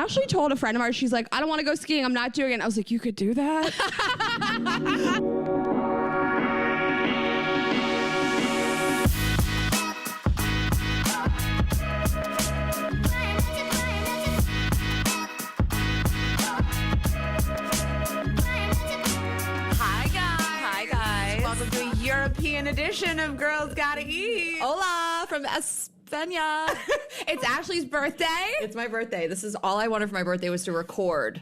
Ashley told a friend of ours, she's like, I don't want to go skiing. I'm not doing it. I was like, you could do that? Hi guys. Welcome to a European edition of Girls Gotta Eat. Hola from España. It's Ashley's birthday. It's my birthday. This is all I wanted for my birthday was to record.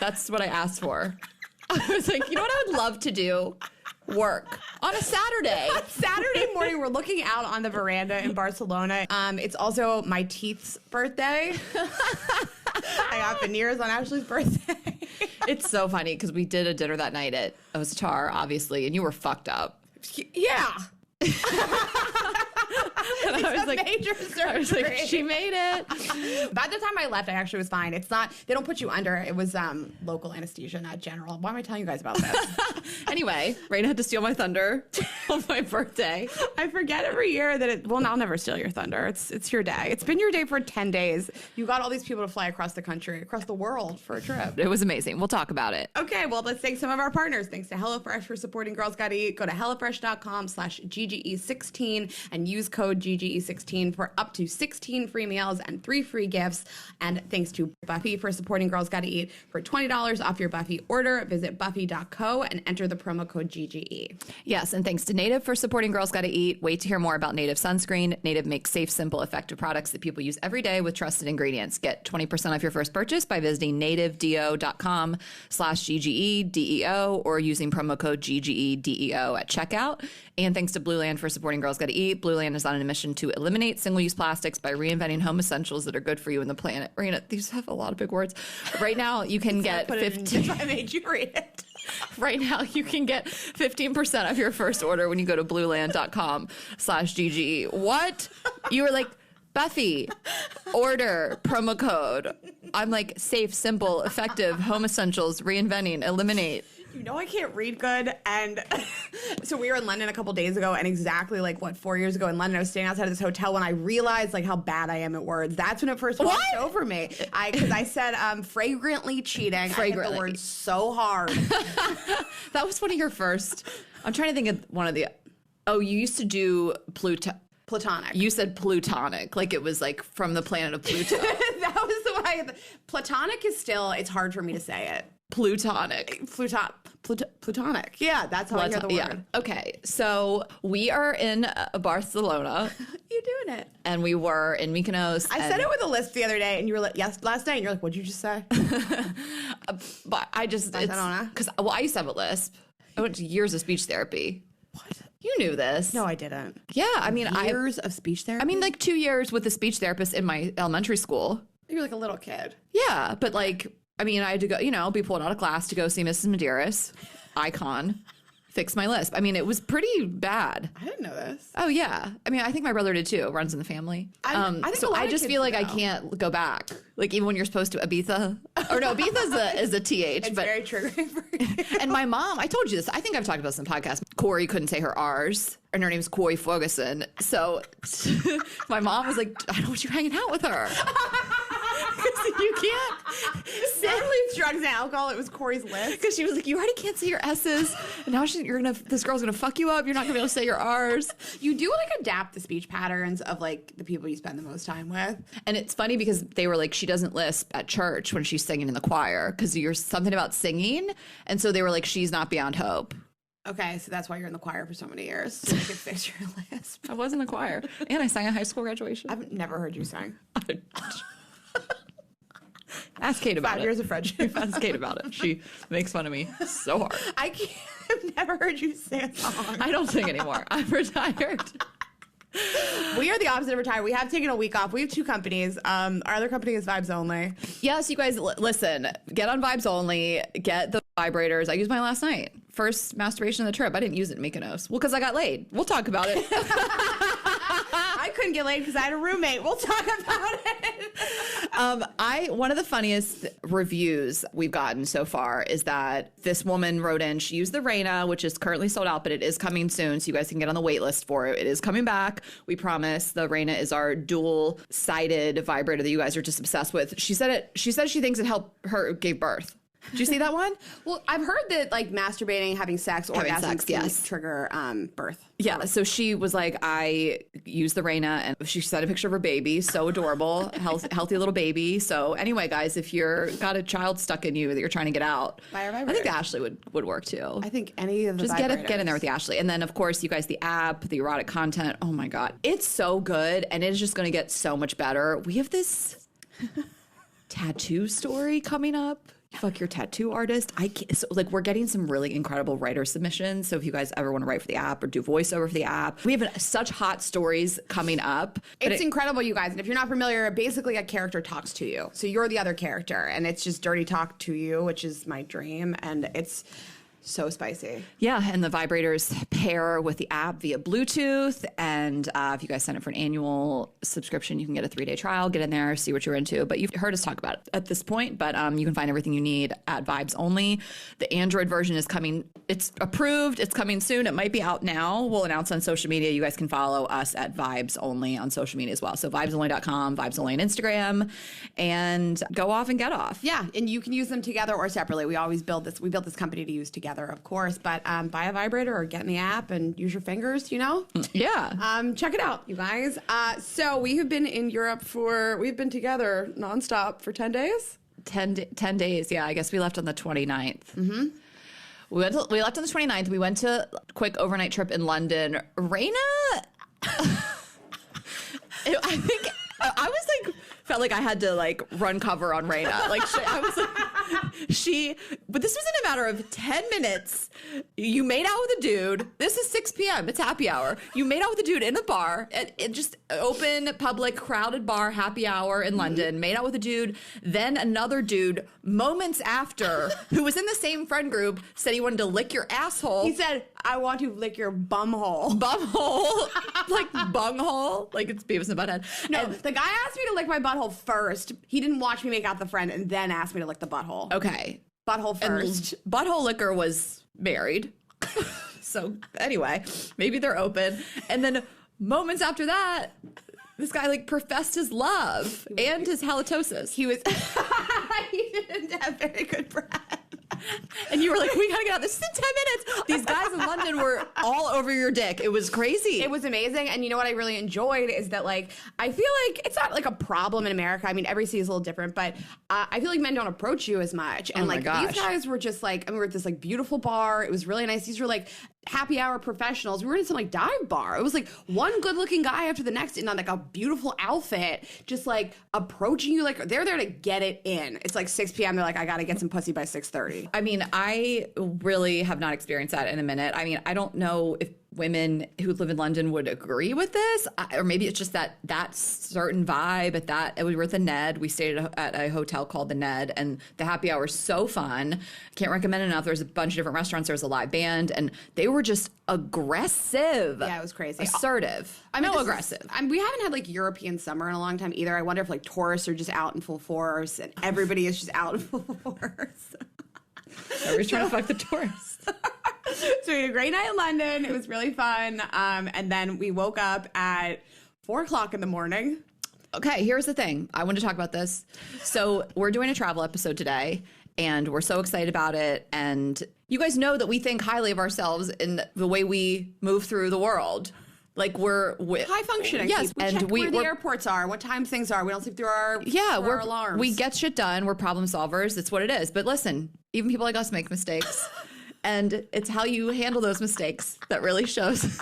That's what I asked for. I was like, you know what I would love to do? Work on a Saturday. Saturday morning, we're looking out on the veranda in Barcelona. It's also my teeth's birthday. I got veneers on Ashley's birthday. It's so funny because we did a dinner that night at Ostar, obviously, and you were fucked up. Yeah. And It's I was a like, major surgery. I was like, she made it. By the time I left, I actually was fine. It's not, they don't put you under. It was local anesthesia, not general. Why am I telling you guys about this? Anyway, Raina had to steal my thunder on my birthday. I forget every year that I'll never steal your thunder. It's your day. It's been your day for 10 days. You got all these people to fly across the country, across the world for a trip. It was amazing. We'll talk about it. Okay, well, let's thank some of our partners. Thanks to HelloFresh for supporting Girls Gotta Eat. Go to HelloFresh.com/GGE16 and use code GGE16 for up to 16 free meals and 3 free gifts. And thanks to Buffy for supporting Girls Gotta Eat. For $20 off your Buffy order, visit buffy.co and enter the promo code GGE. Yes, and thanks to Native for supporting Girls Gotta Eat. Wait to hear more about Native sunscreen. Native makes safe, simple, effective products that people use every day with trusted ingredients. Get 20% off your first purchase by visiting nativedeo.com/GGEDEO or using promo code GGEDEO at checkout. And thanks to Blue Land for supporting Girls Gotta Eat. Blue Land is on a mission to eliminate single-use plastics by reinventing home essentials that are good for you and the planet. Raina, these have a lot of big words. Right now, you can get 15. I made you read it. Right now, you can get 15% off your first order when you go to blueland.com/GGE. What? You were like, Buffy, order, promo code. I'm like, safe, simple, effective, home essentials, reinventing, eliminate. You know I can't read good, and so we were in London a couple days ago, and exactly 4 years ago in London, I was staying outside of this hotel when I realized how bad I am at words. That's when it first washed over me. Because I said fragrantly cheating. Fragrantly. I hit the word so hard. That was one of your first. I'm trying to think of one of the. Oh, you used to do Platonic. You said plutonic, like it was from the planet of Pluto. That was the one I had. Platonic is still, it's hard for me to say it. Plutonic. Plutonic. Yeah, that's how I hear the word. Yeah. Okay, so we are in Barcelona. You doing it? And we were in Mykonos. I said it with a lisp the other day, and you were like, yes, last night, and you're like, what'd you just say? But I just, Barcelona? because, I used to have a lisp. I went to years of speech therapy. What? You knew this. No, I didn't. Yeah, I mean, Years of speech therapy? 2 years with a speech therapist in my elementary school. You're like a little kid. Yeah, but I had to go, be pulled out of class to go see Mrs. Medeiros, icon, fix my lisp. It was pretty bad. I didn't know this. Oh, yeah. I think my brother did too. Runs in the family. I think so a lot I of just kids feel like do. I can't go back. Even when you're supposed to Ibiza. Or no, Ibiza is a TH. It's very triggering for you. And my mom, I told you this. I think I've talked about this in podcasts. Corey couldn't say her R's. And her name's Corey Ferguson. So my mom was like, I don't want you hanging out with her. You can't. Sadly, it's drugs and alcohol. It was Corey's list. Because she was like, you already can't say your S's. And now this girl's going to fuck you up. You're not going to be able to say your R's. You do adapt the speech patterns of the people you spend the most time with. And it's funny because they were like, she doesn't lisp at church when she's singing in the choir because you're something about singing. And so they were like, she's not beyond hope. Okay, so that's why you're in the choir for so many years. So you can fix your lisp. I was in the choir. And I sang at high school graduation. I've never heard you sing. Ask Kate about it. 5 years of friendship. Ask Kate about it. She makes fun of me so hard. I've never heard you sing a song. I don't sing anymore. I'm retired. We are the opposite of retired. We have taken a week off. We have 2 companies. Our other company is Vibes Only. Yes, you guys, listen. Get on Vibes Only. Get the vibrators. I used mine last night. First masturbation of the trip. I didn't use it in Mykonos. Well, because I got laid. We'll talk about it. I I couldn't get laid because I had a roommate. We'll talk about it. One of the funniest reviews we've gotten so far is that this woman wrote in, she used the Reina, which is currently sold out, but it is coming soon, so you guys can get on the wait list for it. It is coming back. We promise. The Reina is our dual-sided vibrator that you guys are just obsessed with. She said she thinks it helped her give birth. Did you see that one? Well, I've heard that like masturbating, having sex, orgasms can trigger birth. Yeah, so she was like, I used the Reina, and she sent a picture of her baby, so adorable, healthy little baby. So anyway, guys, if you're got a child stuck in you that you're trying to get out, buy a vibrator. I think the Ashley would work too. I think any of the just get in there with the Ashley, and then of course you guys, the app, the erotic content. Oh my God, it's so good, and it's just going to get so much better. We have this tattoo story coming up. Fuck your tattoo artist. I can't, so like we're getting some really incredible writer submissions. So if you guys ever want to write for the app or do voiceover for the app, we have such hot stories coming up. It's incredible, you guys. And if you're not familiar, basically a character talks to you. So you're the other character, and it's just dirty talk to you, which is my dream. And it's so spicy. Yeah, and the vibrators pair with the app via Bluetooth. And if you guys sign up for an annual subscription, you can get a 3-day trial. Get in there, see what you're into. But you've heard us talk about it at this point. But you can find everything you need at Vibes Only. The Android version is coming. It's approved. It's coming soon. It might be out now. We'll announce on social media. You guys can follow us at Vibes Only on social media as well. So vibesonly.com, Vibes Only on Instagram, and go off and get off. Yeah, and you can use them together or separately. We always build this. We built this company to use together, of course, but buy a vibrator or get in the app and use your fingers, you know? Yeah. Check it out, you guys. So we have been in Europe we've been together nonstop for 10 days? 10 days, yeah. I guess we left on the 29th. Mm-hmm. We left on the 29th. We went to a quick overnight trip in London. Reina, I think I was like, felt like I had to like run cover on Reina. Like but this was in a matter of 10 minutes. You made out with a dude. This is 6 p.m. It's happy hour. You made out with a dude in a bar, just open, public, crowded bar, happy hour in London. Made out with a dude. Then another dude, moments after, who was in the same friend group, said he wanted to lick your asshole. He said, I want to lick your bumhole. Bumhole? Like bunghole? Like it's Beavis and Butthead. No, the guy asked me to lick my butthole first. He didn't watch me make out the friend and then asked me to lick the butthole. Okay. Butthole first. And butthole licker was married. So anyway, maybe they're open. And then moments after that, this guy like professed his love and his halitosis. He didn't have very good breath. And you were like, we gotta get out. This is in 10 minutes. These guys in London were all over your dick. It was crazy. It was amazing. And you know what I really enjoyed is that like, I feel like it's not like a problem in America. I mean, every city is a little different, but I feel like men don't approach you as much. And like these guys were just like, we were at this like beautiful bar. It was really nice. These were like happy hour professionals. We were in some like dive bar. It was like one good looking guy after the next in like a beautiful outfit, just like approaching you. Like they're there to get it in. It's like 6 p.m. They're like, I got to get some pussy by 6:30. I mean, I really have not experienced that in a minute. I mean, I don't know if women who live in London would agree with this, or maybe it's just that certain vibe we were at the Ned. We stayed at a hotel called the Ned, and the happy hour is so fun. Can't recommend enough. There's a bunch of different restaurants. There was a live band, and they were just aggressive. Yeah, it was crazy. Assertive. I mean, aggressive. We haven't had like European summer in a long time either. I wonder if like tourists are just out in full force and everybody is just out in full force. Everybody's trying to fuck the tourists. So we had a great night in London. It was really fun. And then we woke up at 4:00 in the morning. Okay, here's the thing. I want to talk about this. So we're doing a travel episode today, and we're so excited about it. And you guys know that we think highly of ourselves in the way we move through the world. Like we're high functioning. Yes, we check where the airports are, what times things are. We don't sleep through our alarms. We get shit done. We're problem solvers. It's what it is. But listen, even people like us make mistakes. And it's how you handle those mistakes that really shows.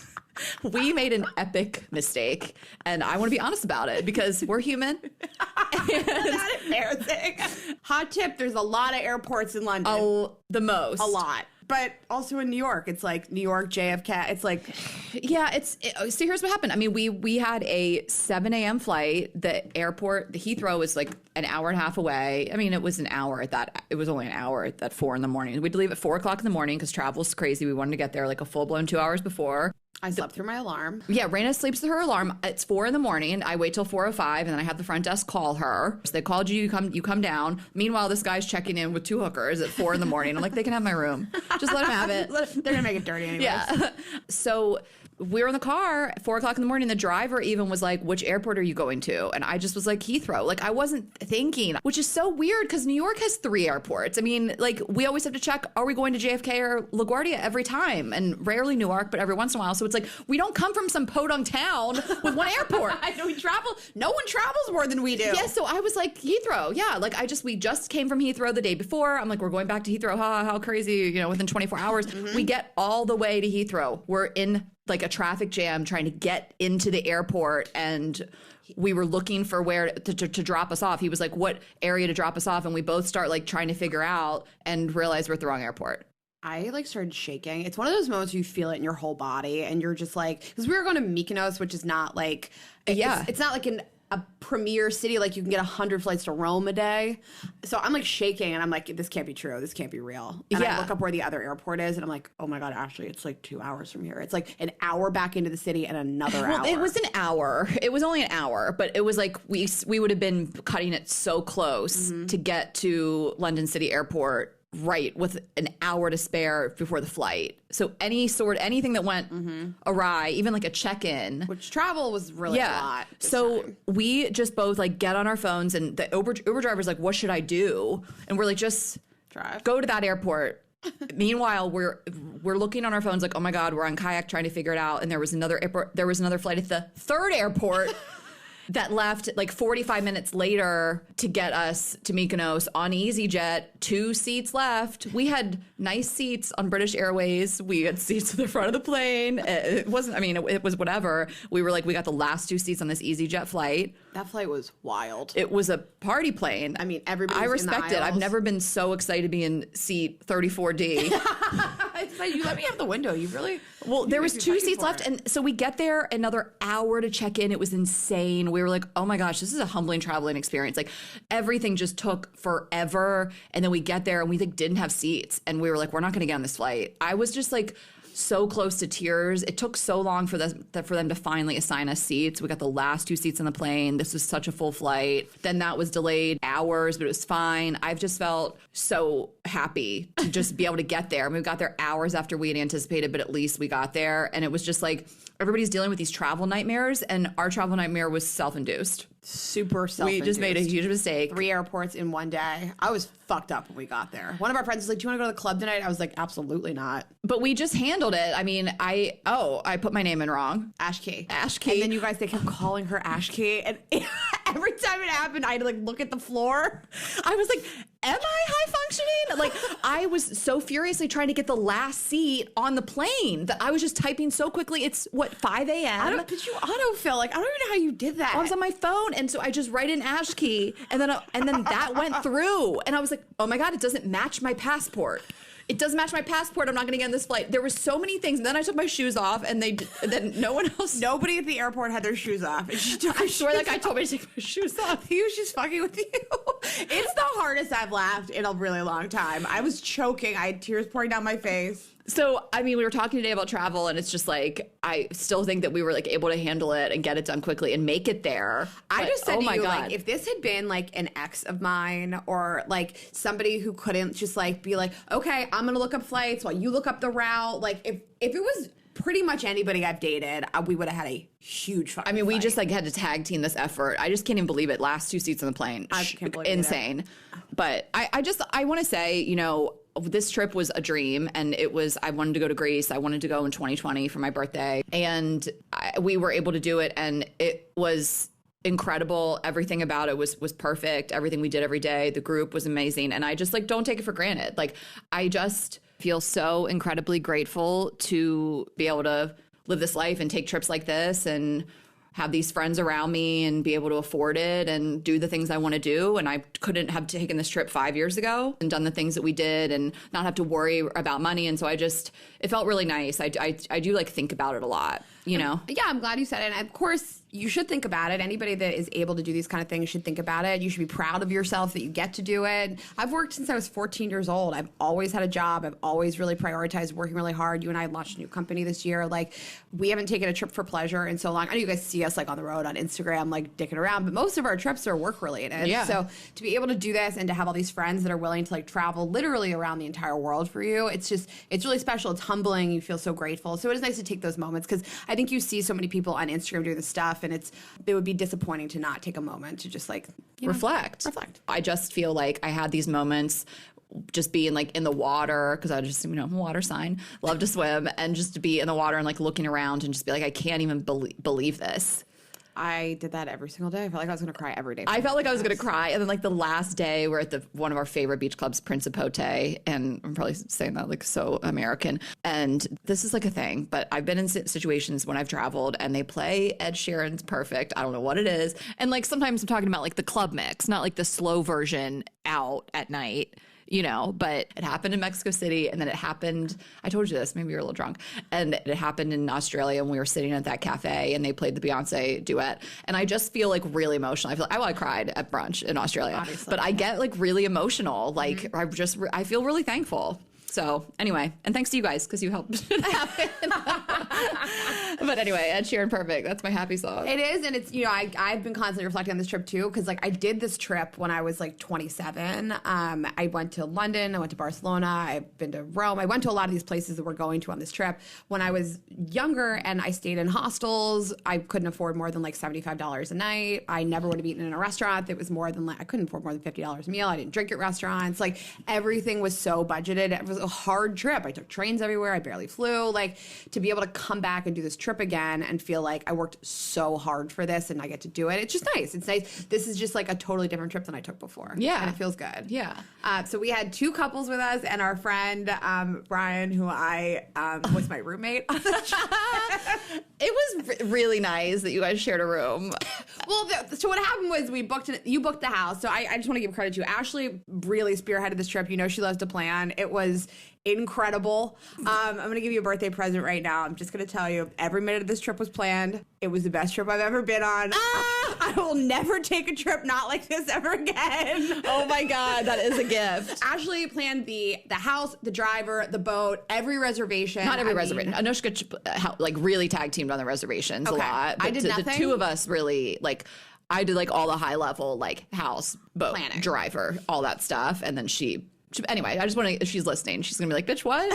We made an epic mistake, and I want to be honest about it because we're human. Not embarrassing. Hot tip, there's a lot of airports in London. Oh, the most. A lot. But also in New York, it's like New York, JFK. It's like, yeah, so here's what happened. I mean, we had a 7 a.m. flight. The airport, the Heathrow was like an hour and a half away. I mean, it was an hour at that. It was only an hour at 4 in the morning. We had to leave at 4 o'clock in the morning because travel's crazy. We wanted to get there like a full blown 2 hours before. I slept through my alarm. Yeah, Raina sleeps through her alarm. It's 4 a.m. I wait till 4:05, and then I have the front desk call her. So they called you, you come down. Meanwhile, this guy's checking in with 2 hookers at 4 a.m. I'm like, they can have my room. Just let them have it. They're gonna make it dirty anyways. Yeah. So we were in the car at 4 o'clock in the morning. The driver even was like, which airport are you going to? And I just was like, Heathrow. Like, I wasn't thinking, which is so weird because New York has 3 airports. I mean, like, we always have to check, are we going to JFK or LaGuardia every time? And rarely Newark, but every once in a while. So it's like, we don't come from some podunk town with 1 airport. I know we travel. No one travels more than we do. Yeah, so I was like, Heathrow. Yeah, like we just came from Heathrow the day before. I'm like, we're going back to Heathrow. How crazy, within 24 hours. Mm-hmm. We get all the way to Heathrow. We're in like a traffic jam trying to get into the airport, and we were looking for where to drop us off. He was like, what area to drop us off? And we both start like trying to figure out and realize we're at the wrong airport. I like started shaking. It's one of those moments where you feel it in your whole body, and you're just like, because we were going to Mykonos, which is not like, it's not like a premier city. Like you can get 100 flights to Rome a day. So I'm like shaking, and I'm like, this can't be true. This can't be real. And I look up where the other airport is, and I'm like, oh my God, Ashley, it's like 2 hours from here. It's like an hour back into the city and another hour. It was an hour. It was only an hour, but it was like we would have been cutting it so close to get to London City Airport. Right, with an hour to spare before the flight. So anything that went awry, even like a check-in. Which travel was really a lot. So we just both like get on our phones, and the Uber driver's like, what should I do? And we're like, just drive. Go to that airport. Meanwhile, we're looking on our phones like, oh my God, we're on Kayak trying to figure it out. And there was another flight at the 3rd airport that left like 45 minutes later to get us to Mykonos on EasyJet. 2 seats left. We had nice seats on British Airways. We had seats at the front of the plane. It was whatever. We were like, we got the last 2 seats on this EasyJet flight. That flight was wild. It was a party plane. I mean, everybody. I respect it. I've never been so excited to be in seat 34D. You let me have the window. You really. Well, there was 2 seats left, and so we get there another hour to check in. It was insane. We were like, oh my gosh, this is a humbling traveling experience. Like everything just took forever, and then we get there and we like didn't have seats, and we were like, we're not going to get on this flight. I was just like so close to tears. It took so long for them to finally assign us seats. We got the last 2 seats on the plane. This was such a full flight. Then that was delayed hours, but it was fine. I've just felt so happy to just be able to get there. I mean, we got there hours after we had anticipated, but at least we got there. And it was just like everybody's dealing with these travel nightmares, and our travel nightmare was self-induced. Super self-induced. We just made a huge mistake. 3 airports in one day. I was fucked up when we got there. One of our friends was like, do you want to go to the club tonight? I was like, absolutely not. But we just handled it. I mean, I put my name in wrong. Ashkey. Ashkey. And then you guys, they kept calling her Ashkey. And every time it happened, I had to like look at the floor. I was like, am I high functioning? Like, I was so furiously trying to get the last seat on the plane that I was just typing so quickly. It's 5 a.m. Did you autofill? Like, I don't even know how you did that. I was on my phone, and so I just write in Ashkey, and then that went through, and I was like, oh my God, it doesn't match my passport. It doesn't match my passport. I'm not going to get on this flight. There were so many things. And then I took my shoes off, and then no one else. Nobody at the airport had their shoes off. And she took I swear that guy told me to take my shoes off. He was just fucking with you. It's the hardest I've laughed in a really long time. I was choking. I had tears pouring down my face. So, I mean, we were talking today about travel, and it's just like, I still think that we were like able to handle it and get it done quickly and make it there. I just said to you, like, if this had been like an ex of mine or like somebody who couldn't just like be like, okay, I'm going to look up flights while you look up the route. Like if it was pretty much anybody I've dated, we would have had a huge fucking we fight. just like had to tag team this effort. I just can't even believe it. Last 2 seats on the plane. I can't believe insane. it. But I want to say, this trip was a dream, and I wanted to go to Greece. I wanted to go in 2020 for my birthday, and we were able to do it, and it was incredible. Everything about it was perfect. Everything we did every day, the group was amazing, and I just like don't take it for granted. Like I just feel so incredibly grateful to be able to live this life and take trips like this and have these friends around me and be able to afford it and do the things I want to do. And I couldn't have taken this trip 5 years ago and done the things that we did and not have to worry about money. And so it felt really nice. I do like think about it a lot. you know? Yeah, I'm glad you said it. And of course, you should think about it. Anybody that is able to do these kind of things should think about it. You should be proud of yourself that you get to do it. I've worked since I was 14 years old. I've always had a job. I've always really prioritized working really hard. You and I launched a new company this year. Like, we haven't taken a trip for pleasure in so long. I know you guys see us like on the road on Instagram, like dicking around, but most of our trips are work related. Yeah. So to be able to do this and to have all these friends that are willing to like travel literally around the entire world for you, it's really special. It's humbling. You feel so grateful. So it is nice to take those moments, because I think you see so many people on Instagram doing this stuff, and it would be disappointing to not take a moment to just like reflect. I just feel like I had these moments just being like in the water, because I just, water sign, love to swim, and just to be in the water and like looking around and just be like, I can't even believe this. I did that every single day. I felt like I was going to cry every day. I felt like I was going to cry. And then like the last day, we're at one of our favorite beach clubs, Principote. And I'm probably saying that like so American. And this is like a thing, but I've been in situations when I've traveled and they play Ed Sheeran's Perfect. I don't know what it is. And like sometimes I'm talking about like the club mix, not like the slow version out at night. But it happened in Mexico City, and then it happened, I told you this, maybe you're a little drunk, and it happened in Australia when we were sitting at that cafe and they played the Beyonce duet. And I just feel like really emotional. I cried at brunch in Australia, obviously, but I get like really emotional. Like I feel really thankful. So anyway, and thanks to you guys, because you helped it happen. But anyway, Ed Sheeran, Perfect. That's my happy song. It is, and it's, I've been constantly reflecting on this trip too, because like I did this trip when I was like 27. I went to London, I went to Barcelona, I've been to Rome. I went to a lot of these places that we're going to on this trip when I was younger, and I stayed in hostels. I couldn't afford more than like $75 a night. I never would have eaten in a restaurant that was more than I couldn't afford more than $50 a meal. I didn't drink at restaurants. Like, everything was so budgeted. It was a hard trip. I took trains everywhere. I barely flew. Like, to be able to come back and do this trip again and feel like I worked so hard for this and I get to do it, it's just nice. It's nice. This is just like a totally different trip than I took before. Yeah. And it feels good. Yeah. So we had two couples with us, and our friend, Brian, who I was my roommate on the trip. It was really nice that you guys shared a room. Well, so what happened was you booked the house. So I just want to give credit to you. Ashley really spearheaded this trip. She loves to plan. It was incredible. I'm going to give you a birthday present right now. I'm just going to tell you, every minute of this trip was planned. It was the best trip I've ever been on. I will never take a trip not like this ever again. Oh my God, that is a gift. Ashley planned the house, the driver, the boat, every reservation. Not every reservation. Anushka like really tag teamed on the reservations a lot. But I did nothing. The two of us really like. I did like all the high level like house, boat, planning, driver, all that stuff, and then anyway, I just want to, if she's listening, she's going to be like, bitch, what?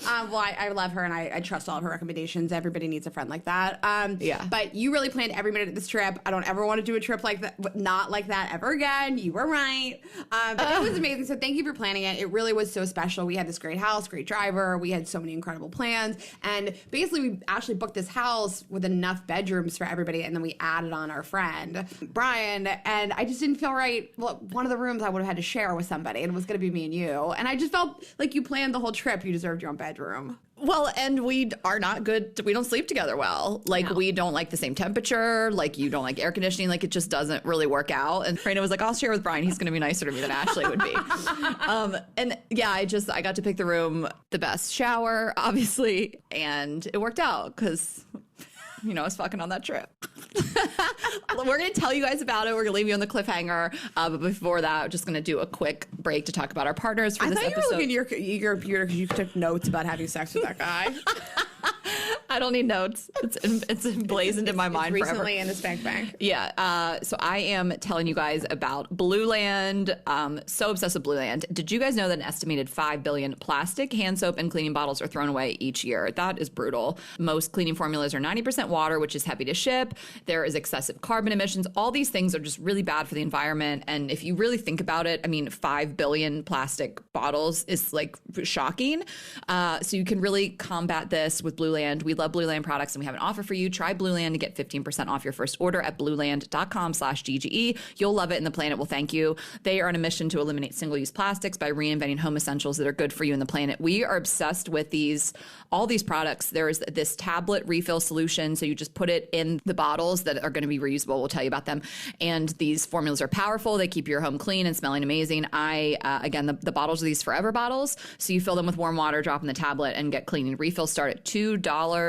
Well, I love her, and I trust all of her recommendations. Everybody needs a friend like that. Yeah. But you really planned every minute of this trip. I don't ever want to do a trip like that, not like that ever again. You were right. But it was amazing. So thank you for planning it. It really was so special. We had this great house, great driver. We had so many incredible plans. And basically, we actually booked this house with enough bedrooms for everybody, and then we added on our friend, Brian. And I just didn't feel right. Well, one of the rooms I would have had to share with somebody, and it was going to be me and you. And I just felt like you planned the whole trip. You deserved your own bedroom. Well, and we are not good. We don't sleep together well. Like, we don't like the same temperature. Like, you don't like air conditioning. Like, it just doesn't really work out. And Freda was like, I'll share with Brian. He's going to be nicer to me than Ashley would be. And yeah, I got to pick the room, the best shower, obviously. And it worked out because, I was fucking on that trip. We're going to tell you guys about it. We're going to leave you on the cliffhanger. But before that, we're just going to do a quick break to talk about our partners for this episode. I thought you were looking at your computer because you took notes about having sex with that guy. I don't need notes. It's emblazoned in my mind forever. Recently in the Spank Bank. Yeah. So I am telling you guys about Blueland. So obsessed with Blueland. Did you guys know that an estimated 5 billion plastic, hand soap, and cleaning bottles are thrown away each year? That is brutal. Most cleaning formulas are 90% water, which is heavy to ship. There is excessive carbon emissions. All these things are just really bad for the environment. And if you really think about it, 5 billion plastic bottles is like shocking. So you can really combat this with Blueland. We love Blueland products, and we have an offer for you. Try Blueland to get 15% off your first order at blueland.com/GGE. You'll love it, and the planet will thank you. They are on a mission to eliminate single-use plastics by reinventing home essentials that are good for you and the planet. We are obsessed with all these products. There's this tablet refill solution, so you just put it in the bottles that are going to be reusable. We'll tell you about them. And these formulas are powerful. They keep your home clean and smelling amazing. Again, the bottles are these forever bottles, so you fill them with warm water, drop in the tablet, and get cleaning. Refills start at $2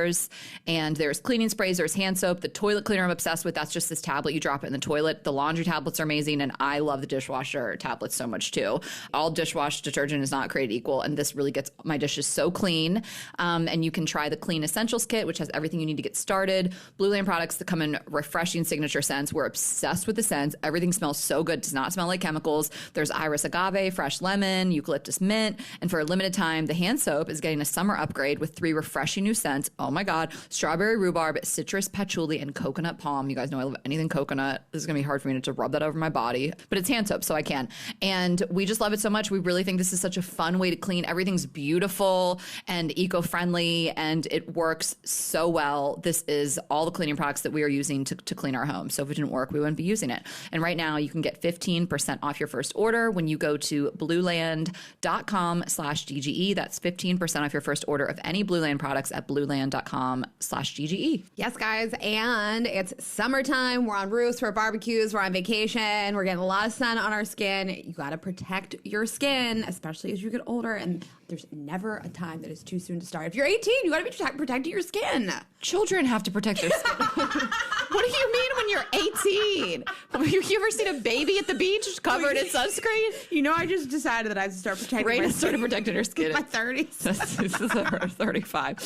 $10. And there's cleaning sprays, there's hand soap. The toilet cleaner I'm obsessed with. That's just this tablet. You drop it in the toilet. The laundry tablets are amazing. And I love the dishwasher tablets so much too. All dishwash detergent is not created equal. And this really gets my dishes so clean. And you can try the Clean Essentials Kit, which has everything you need to get started. Blue Land products that come in refreshing signature scents. We're obsessed with the scents. Everything smells so good. Does not smell like chemicals. There's iris agave, fresh lemon, eucalyptus mint. And for a limited time, the hand soap is getting a summer upgrade with 3 refreshing new scents. Oh my God. Strawberry rhubarb, citrus patchouli, and coconut palm. You guys know I love anything coconut. This is going to be hard for me to rub that over my body. But it's hand soap, so I can. And we just love it so much. We really think this is such a fun way to clean. Everything's beautiful and eco-friendly, and it works so well. This is all the cleaning products that we are using to clean our home. So if it didn't work, we wouldn't be using it. And right now, you can get 15% off your first order when you go to blueland.com/GGE. That's 15% off your first order of any Blue Land products at blueland.com/GGE. Yes, guys, and it's summertime. We're on roofs, we're at barbecues, we're on vacation, we're getting a lot of sun on our skin. You got to protect your skin, especially as you get older, and there's never a time that is too soon to start. If you're 18, you got to be protecting your skin. Children have to protect their skin. What do you mean when you're 18? Have you ever seen a baby at the beach covered in sunscreen? You know, I just decided that I have to start protecting my Raina skin. started protecting her skin In my 30s. This is her 35.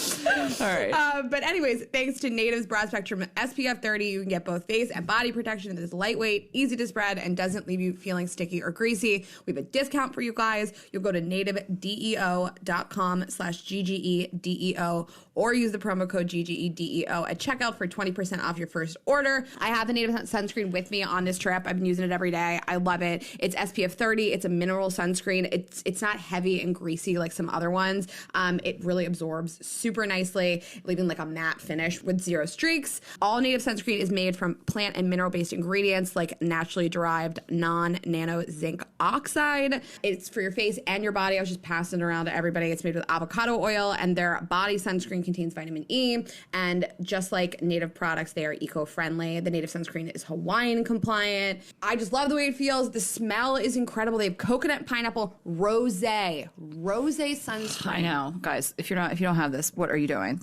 All right. But anyways, thanks to Native's broad spectrum SPF 30, you can get both face and body protection that is lightweight, easy to spread, and doesn't leave you feeling sticky or greasy. We have a discount for you guys. You'll go to nativedeo.com/GGEDEO or use the promo code GGEDEO at checkout for 20% off your first order. I have the Native sunscreen with me on this trip. I've been using it every day. I love it. It's SPF 30. It's a mineral sunscreen. It's not heavy and greasy like some other ones. It really absorbs super nicely, leaving like a matte finish with 0 streaks. All Native sunscreen is made from plant and mineral-based ingredients like naturally derived non-nano zinc oxide. It's for your face and your body. I was just passing it around to everybody. It's made with avocado oil, and their body sunscreen contains vitamin E. And just like Native products, they are eco-friendly. The Native sunscreen is Hawaiian compliant. I just love the way it feels. The smell is incredible. They have coconut, pineapple, rosé sunscreen. I know, guys. If you don't have this, what are you doing?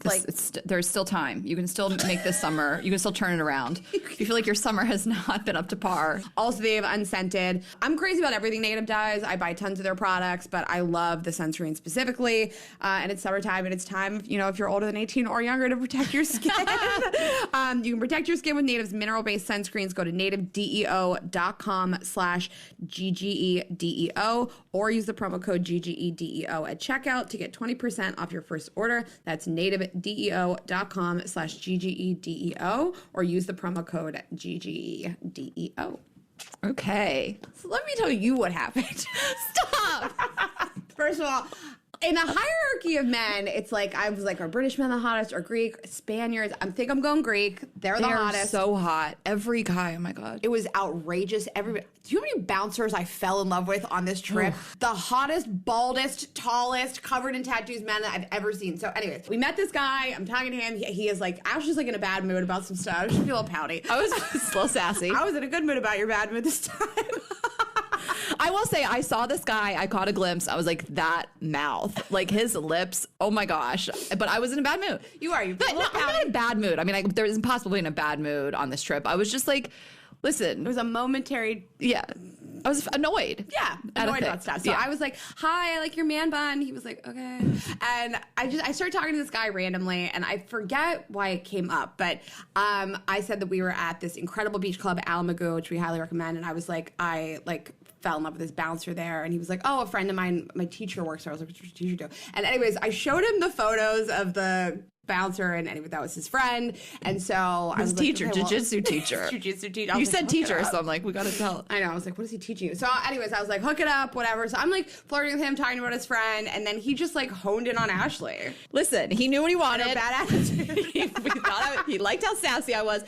There's still time. You can still make this summer. You can still turn it around. If you feel like your summer has not been up to par. Also, they have unscented. I'm crazy about everything Native does. I buy tons of their products, but I love the sunscreen specifically. And it's summertime, and it's time, if you're older than 18 or younger, to protect your skin. You can protect your skin with Native's mineral-based sunscreens. Go to nativedeo.com/GGEDEO or use the promo code GGEDEO at checkout to get 20% off your first order. That's nativedeo.com/GGEDEO or use the promo code GGEDEO. Okay. So let me tell you what happened. Stop! First of all, in the hierarchy of men, it's like I was like, are British men the hottest or Greek? Spaniards? I think I'm going Greek. They're the hottest. So hot. Every guy. Oh my God. It was outrageous. Everybody. Do you know how many bouncers I fell in love with on this trip? Oof. The hottest, baldest, tallest, covered in tattoos men that I've ever seen. So anyways, we met this guy. I'm talking to him. He is like, I was just like in a bad mood about some stuff. I was just feeling pouty. I was a little sassy. I was in a good mood about your bad mood this time. I will say, I saw this guy, I caught a glimpse. I was like, that mouth, like his lips. Oh my gosh. But I was in a bad mood. You are. I'm not in a bad mood. I mean, there is impossible being in a bad mood on this trip. I was just like, listen. It was a momentary. Yeah. I was annoyed. Yeah, annoyed about stuff. So I was like, hi, I like your man bun. He was like, okay. And I started talking to this guy randomly, and I forget why it came up, but I said that we were at this incredible beach club, Alamagu, which we highly recommend. And I was like, I fell in love with this bouncer there. And he was like, oh, a friend of mine, my teacher works there. I was like, what's your teacher do? And anyways, I showed him the photos of the bouncer, and anyway, that was his friend. And so I was teacher, like, okay, jiu-jitsu teacher. Jiu-jitsu teacher. You said teacher, so I'm like, we gotta tell. I know. I was like, what is he teaching you? So anyways, I was like, hook it up, whatever. So I'm like flirting with him, talking about his friend, and then he just like honed in on Ashley. Listen, he knew what he wanted. And a bad attitude. he liked how sassy I was.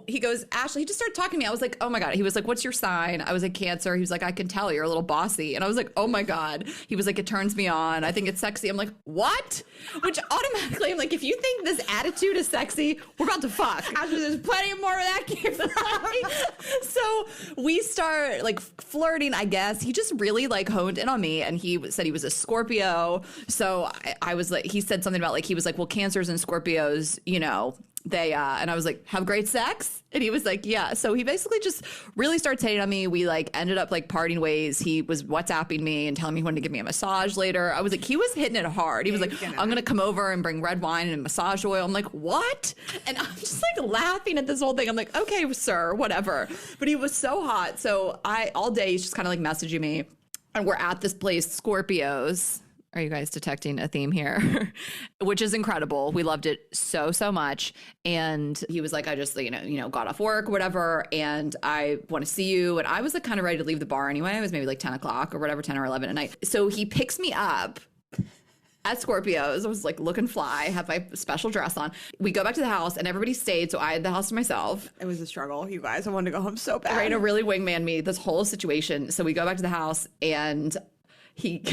He goes, Ashley, he just started talking to me. I was like, oh my God. He was like, what's your sign? I was like, Cancer. He was like, I can tell you're a little bossy. And I was like, oh my God. He was like, it turns me on. I think it's sexy. I'm like, what? Which automatically I'm like, like, if you think this attitude is sexy, we're about to fuck. Actually, there's plenty more of that came from. So we start like flirting, I guess. He just really like honed in on me, and he said he was a Scorpio. So I was like, he said something about like, he was like, well, Cancers and Scorpios, you know, they and I was like, have great sex? And he was like, yeah. So he basically just really started hitting on me. We like ended up like parting ways. He was WhatsApping me and telling me he wanted to give me a massage later. I was like, he was hitting it hard. He was like, I'm gonna come over and bring red wine and massage oil. I'm like, what? And I'm just like laughing at this whole thing. I'm like, okay, sir, whatever. But he was so hot. So all day he's just kind of like messaging me, and we're at this place, Scorpios. Are you guys detecting a theme here? Which is incredible. We loved it so, so much. And he was like, I just, you know, got off work or whatever, and I want to see you. And I was like kind of ready to leave the bar anyway. It was maybe like 10 o'clock or whatever, 10 or 11 at night. So he picks me up at Scorpios. I was like looking fly, have my special dress on. We go back to the house and everybody stayed. So I had the house to myself. It was a struggle, you guys. I wanted to go home so bad. Raina really wingman me this whole situation. So we go back to the house, and he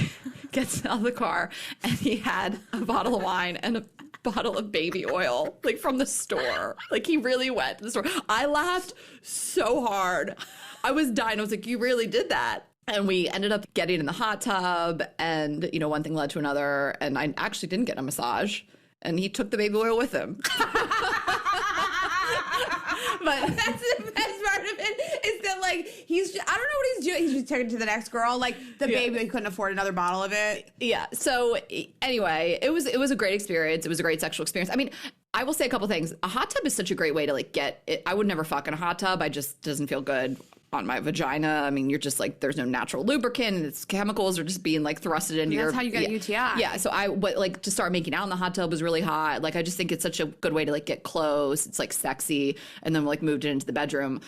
gets out of the car, and he had a bottle of wine and a bottle of baby oil, like from the store. Like he really went to the store. I laughed so hard. I was dying. I was like, you really did that? And we ended up getting in the hot tub, and, you know, one thing led to another. And I actually didn't get a massage, and he took the baby oil with him. But that's the best part of it, is that like I don't know what he's doing. He's just taking it to the next girl, like the baby. He couldn't afford another bottle of it. Yeah. So anyway, it was a great experience. It was a great sexual experience. I mean, I will say a couple things. A hot tub is such a great way to like get it. I would never fuck in a hot tub. I just doesn't feel good on my vagina. I mean, you're just like, there's no natural lubricant, and its chemicals are just being like thrusted into your. That's how you get a UTI. Yeah. So but like to start making out in the hot tub was really hot. Like I just think it's such a good way to like get close. It's like sexy, and then like moved it into the bedroom.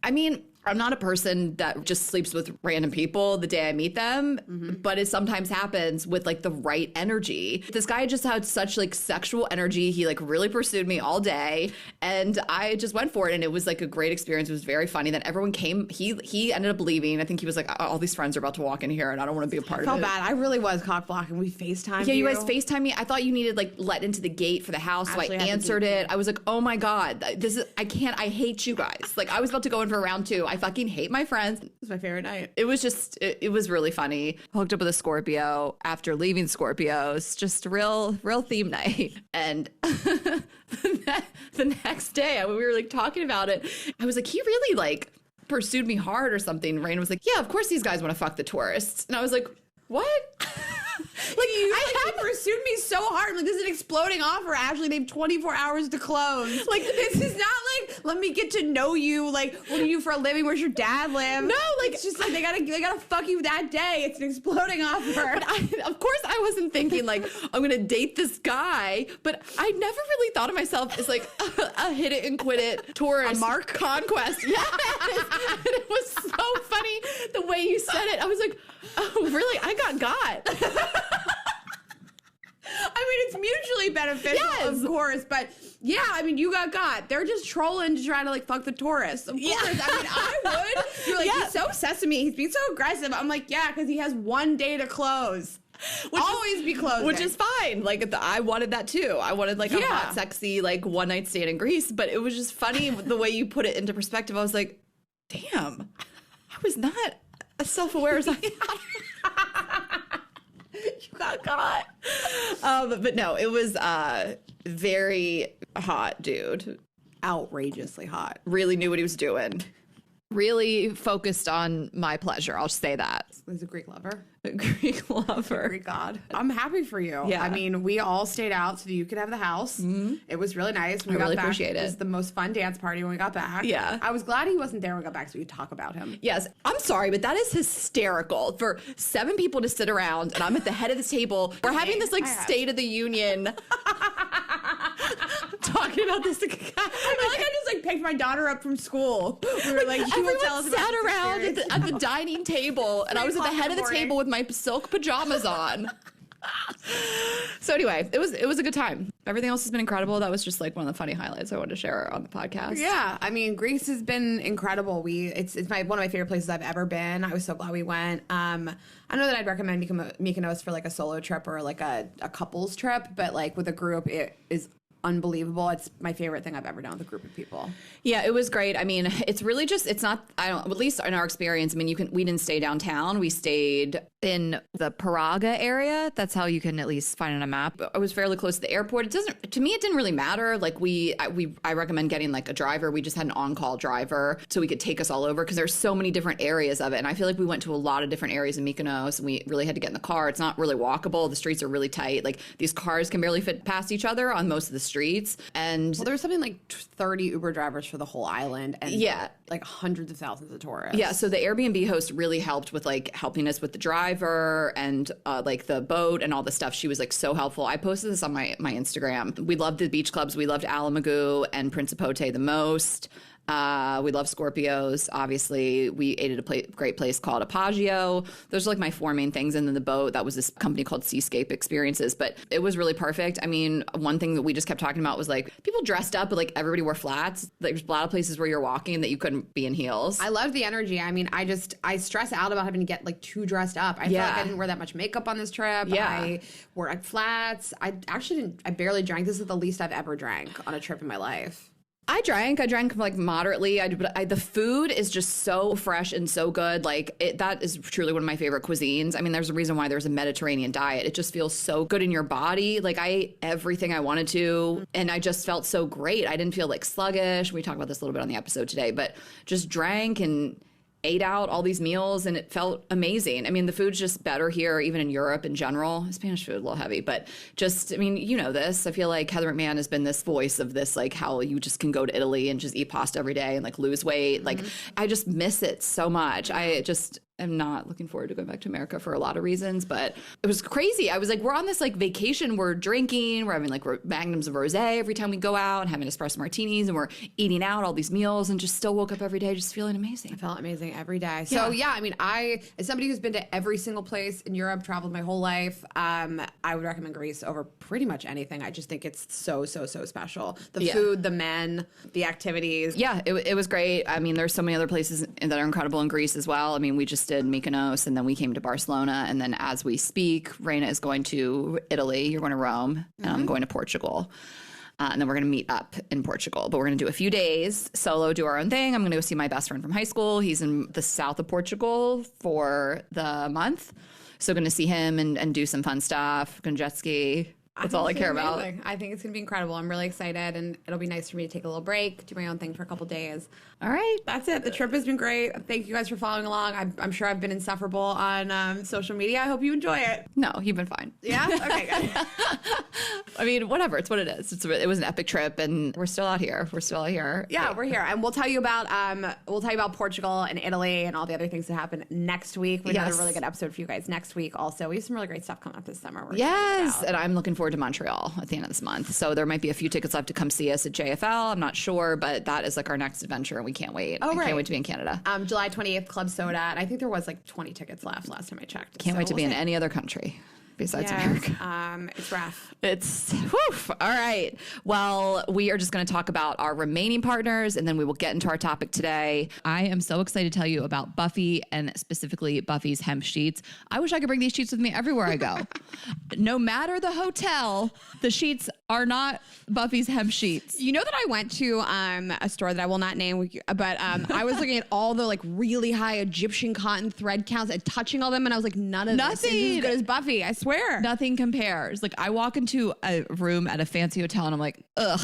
I mean, I'm not a person that just sleeps with random people the day I meet them, but it sometimes happens with like the right energy. This guy just had such like sexual energy. He like really pursued me all day, and I just went for it, and it was like a great experience. It was very funny. Then everyone came. He ended up leaving. I think he was like, all these friends are about to walk in here, and I don't want to be a part of it. I felt bad. I really was cock blocking. We FaceTimed. Yeah, you guys FaceTime me. I thought you needed like let into the gate for the house, so I answered it. I was like, oh my God, I hate you guys. Like I was about to go in for round 2. I fucking hate my friends. It was my favorite night. It was just, it was really funny. Hooked up with a Scorpio after leaving Scorpios. Just real theme night. And the next day, when we were like talking about it, I was like, he really like pursued me hard or something. Raina was like, yeah, of course these guys want to fuck the tourists. And I was like, what? He pursued me so hard. Like, this is an exploding offer, Ashley. They have 24 hours to close. Like, this is not like, let me get to know you. Like, what do you do for a living? Where's your dad live? No, like, it's just like they gotta fuck you that day. It's an exploding offer. But of course I wasn't thinking like I'm gonna date this guy, but I never really thought of myself as like a hit it and quit it tourist. A mark conquest. Yes. And it was so funny the way you said it. I was like, oh really? I got. I mean, it's mutually beneficial, yes, of course, but yeah, I mean, you got. They're just trolling to try to like fuck the tourists. Of course, I mean, I would. You're like, he's so sesame. He's being so aggressive. I'm like, yeah, because he has one day to close. Always be closing. Which is fine. Like, I wanted that too. I wanted like a hot, sexy, like one night stand in Greece, but it was just funny the way you put it into perspective. I was like, damn, I was not as self-aware as I thought. You got caught. But no, it was very hot, dude. Outrageously hot. Really knew what he was doing. Really focused on my pleasure. I'll just say that. He's a Greek lover. A Greek lover. Greek god. I'm happy for you. Yeah. I mean, we all stayed out so that you could have the house. Mm-hmm. It was really nice. When we got really back, appreciate it. It was the most fun dance party when we got back. Yeah. I was glad he wasn't there when we got back so we could talk about him. Yes. I'm sorry, but that is hysterical for 7 people to sit around and I'm at the head of the table. We're having this like State of the Union talking about this guy. I feel like I just like picked my daughter up from school. We were like, everyone sat around at the dining table and I was at the head of the table with my silk pajamas on. So anyway, it was a good time. Everything else has been incredible. That was just like one of the funny highlights I wanted to share on the podcast. Yeah, I mean, Greece has been incredible. It's one of my favorite places I've ever been. I was so glad we went. I know that I'd recommend Mykonos for like a solo trip or like a couples trip, but like with a group, it is unbelievable. It's my favorite thing I've ever done with a group of people. Yeah, it was great. I mean, it's really just, it's not, at least in our experience, I mean, we didn't stay downtown. We stayed in the Praga area. That's how you can at least find it on a map. I was fairly close to the airport. To me, it didn't really matter. Like I recommend getting like a driver. We just had an on-call driver so we could take us all over because there's so many different areas of it. And I feel like we went to a lot of different areas in Mykonos and we really had to get in the car. It's not really walkable. The streets are really tight. Like these cars can barely fit past each other on most of the streets. And well, there was something like 30 Uber drivers for the whole island and like hundreds of thousands of tourists. Yeah, so the Airbnb host really helped with like helping us with the driver and like the boat and all the stuff. She was like so helpful. I posted this on my Instagram. We loved the beach clubs. We loved Alamagu and Principate the most. We love Scorpios. Obviously, we ate at a great place called Apagio. Those are like my four main things. And then the boat, that was this company called Seascape Experiences. But it was really perfect. I mean, one thing that we just kept talking about was like people dressed up, but like everybody wore flats. There's a lot of places where you're walking that you couldn't be in heels. I loved the energy. I mean, I stress out about having to get like too dressed up. I feel like I didn't wear that much makeup on this trip. Yeah. I wore like flats. I barely drank. This is the least I've ever drank on a trip in my life. I drank like moderately. But the food is just so fresh and so good. Like that is truly one of my favorite cuisines. I mean, there's a reason why there's a Mediterranean diet. It just feels so good in your body. Like I ate everything I wanted to, and I just felt so great. I didn't feel like sluggish. We talked about this a little bit on the episode today, but just drank and ate out all these meals and it felt amazing. I mean, the food's just better here, even in Europe in general. Spanish food, a little heavy, but just, I mean, you know this. I feel like Heather McMahon has been this voice of this, like how you just can go to Italy and just eat pasta every day and like lose weight. Like I just miss it so much. I'm not looking forward to going back to America for a lot of reasons, but it was crazy. I was like, we're on this like vacation, we're drinking, we're having like magnums of rosé every time we go out and having espresso martinis and we're eating out all these meals and just still woke up every day just feeling amazing. I felt amazing every day. So yeah, I mean, as somebody who's been to every single place in Europe, traveled my whole life, I would recommend Greece over pretty much anything. I just think it's so, so, so special. The food, the men, the activities. Yeah, it was great. I mean, there's so many other places that are incredible in Greece as well. I mean, we just did Mykonos and then we came to Barcelona, and then as we speak, Raina is going to Italy, you're going to Rome, and I'm going to Portugal. And then we're going to meet up in Portugal, but we're going to do a few days solo, do our own thing. I'm going to go see my best friend from high school. He's in the south of Portugal for the month. So going to see him and do some fun stuff. Going to jet ski. That's all I care about. I think it's going to be incredible. I'm really excited, and it'll be nice for me to take a little break, do my own thing for a couple days. All right. That's it. The trip has been great. Thank you guys for following along. I'm sure I've been insufferable on social media. I hope you enjoy it. No, you've been fine. Yeah? Okay, good. I mean, whatever. It's what it is. It was an epic trip, and we're still out here. Yeah, we're here. And we'll tell you about Portugal and Italy and all the other things that happen next week. We have a really good episode for you guys next week also. We have some really great stuff coming up this summer. Yes, and I'm looking forward to Montreal at the end of this month. So there might be a few tickets left to come see us at JFL. I'm not sure, but that is like our next adventure, and we can't wait. I can't wait to be in Canada. July 28th, Club Soda. And I think there was like 20 tickets left last time I checked. Can't wait to be in any other country besides America. It's rough. All right. Well, we are just going to talk about our remaining partners, and then we will get into our topic today. I am so excited to tell you about Buffy, and specifically Buffy's hemp sheets. I wish I could bring these sheets with me everywhere I go. No matter the hotel, the sheets are not Buffy's hemp sheets. You know that I went to a store that I will not name, but I was looking at all the like really high Egyptian cotton thread counts and touching all them, and I was like, nothing is as good as Buffy. I swear. Nothing compares. Like I walk into a room at a fancy hotel and I'm like, ugh.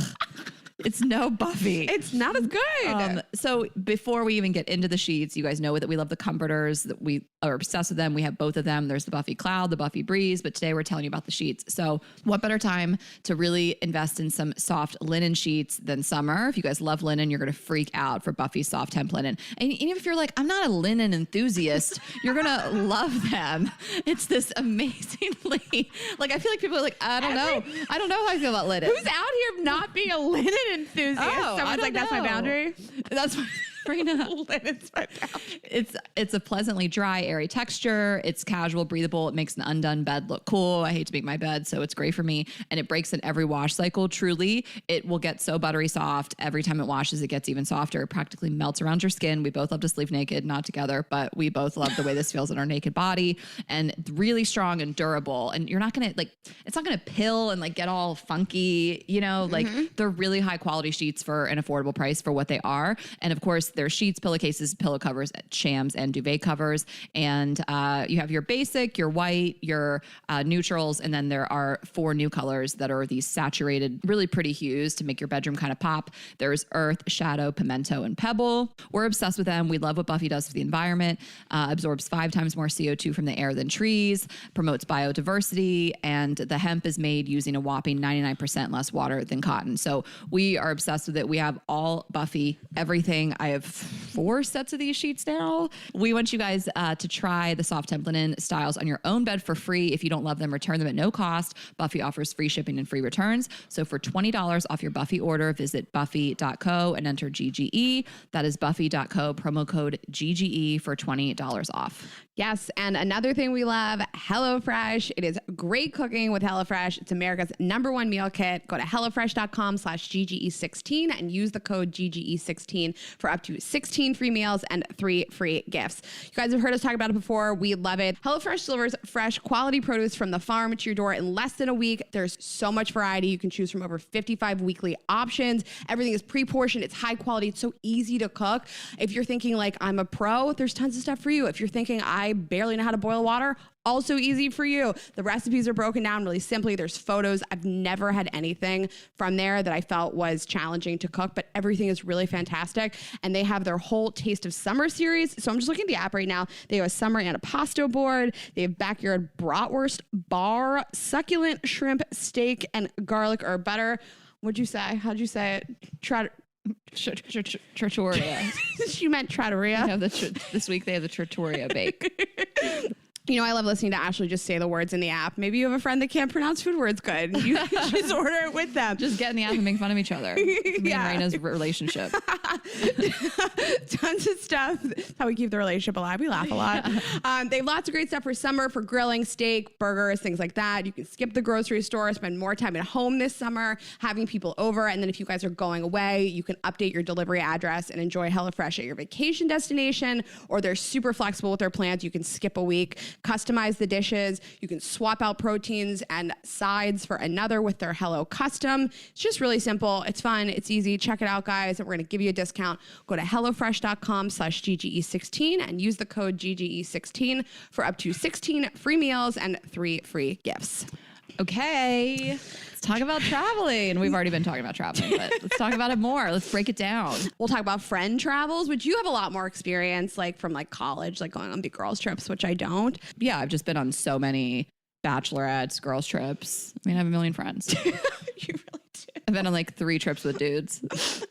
It's no Buffy. It's not as good. So before we even get into the sheets, you guys know that we love the comforters, that we are obsessed with them. We have both of them. There's the Buffy Cloud, the Buffy Breeze, but today we're telling you about the sheets. So what better time to really invest in some soft linen sheets than summer? If you guys love linen, you're going to freak out for Buffy soft hemp linen. And even if you're like, I'm not a linen enthusiast, you're going to love them. It's this amazingly, like, I feel like people are like, I don't know how I feel about linen. Who's out here not being a linen enthusiast? Someone's like, that's my boundary. That's Sabrina. Linen sweat down. It's a pleasantly dry, airy texture. It's casual, breathable. It makes an undone bed look cool. I hate to make my bed, so it's great for me. And it breaks in every wash cycle. Truly, it will get so buttery soft. Every time it washes, it gets even softer. It practically melts around your skin. We both love to sleep naked, not together, but we both love the way this feels in our naked body. And really strong and durable. And you're not going to like, it's not going to pill and like get all funky, you know, like they're really high quality sheets for an affordable price for what they are. And of course, there's sheets, pillowcases, pillow covers, shams, and duvet covers. And you have your basic, your white, your neutrals, and then there are 4 new colors that are these saturated, really pretty hues to make your bedroom kind of pop. There's earth, shadow, pimento, and pebble. We're obsessed with them. We love what Buffy does for the environment, absorbs 5 times more CO2 from the air than trees, promotes biodiversity, and the hemp is made using a whopping 99% less water than cotton. So we are obsessed with it. We have all Buffy, everything. I have 4 sets of these sheets now. We want you guys to try the soft temp linen styles on your own bed for free. If you don't love them, return them at no cost. Buffy offers free shipping and free returns. So for $20 off your Buffy order, visit buffy.co and enter GGE. That is buffy.co, promo code GGE for $20 off. Yes, and another thing we love, HelloFresh. It is great cooking with HelloFresh. It's America's #1 meal kit. Go to HelloFresh.com/GGE16 and use the code GGE16 for up to 16 free meals and 3 free gifts. You guys have heard us talk about it before. We love it. HelloFresh delivers fresh, quality produce from the farm to your door in less than a week. There's so much variety. You can choose from over 55 weekly options. Everything is pre-portioned. It's high quality. It's so easy to cook. If you're thinking like, I'm a pro, there's tons of stuff for you. If you're thinking, I barely know how to boil water, also easy for you. The recipes are broken down really simply. There's photos. I've never had anything from there that I felt was challenging to cook, but everything is really fantastic. And they have their whole Taste of Summer series. So I'm just looking at the app right now. They have a summer antipasto board. They have backyard bratwurst bar, succulent shrimp, steak, and garlic or butter. What'd you say? How'd you say it? Trattoria. She meant trattoria. This week they have the trattoria bake. You know, I love listening to Ashley just say the words in the app. Maybe you have a friend that can't pronounce food words good. You just order it with them. Just get in the app and make fun of each other. Me and Raina's relationship. Tons of stuff. That's how we keep the relationship alive. We laugh a lot. They have lots of great stuff for summer, for grilling, steak, burgers, things like that. You can skip the grocery store, spend more time at home this summer, having people over. And then if you guys are going away, you can update your delivery address and enjoy HelloFresh at your vacation destination. Or they're super flexible with their plans. You can skip a week. Customize the dishes. You can swap out proteins and sides for another with their Hello Custom. It's just really simple. It's fun. It's easy. Check it out, guys. And we're going to give you a discount. Go to HelloFresh.com/GGE16 and use the code GGE16 for up to 16 free meals and 3 free gifts. Okay, let's talk about traveling. We've already been talking about traveling, but let's talk about it more. Let's break it down. We'll talk about friend travels, which you have a lot more experience like from like college, like going on big girls trips, which I don't. Yeah, I've just been on so many bachelorettes, girls trips. I mean, I have a million friends. You really do. I've been on like 3 trips with dudes.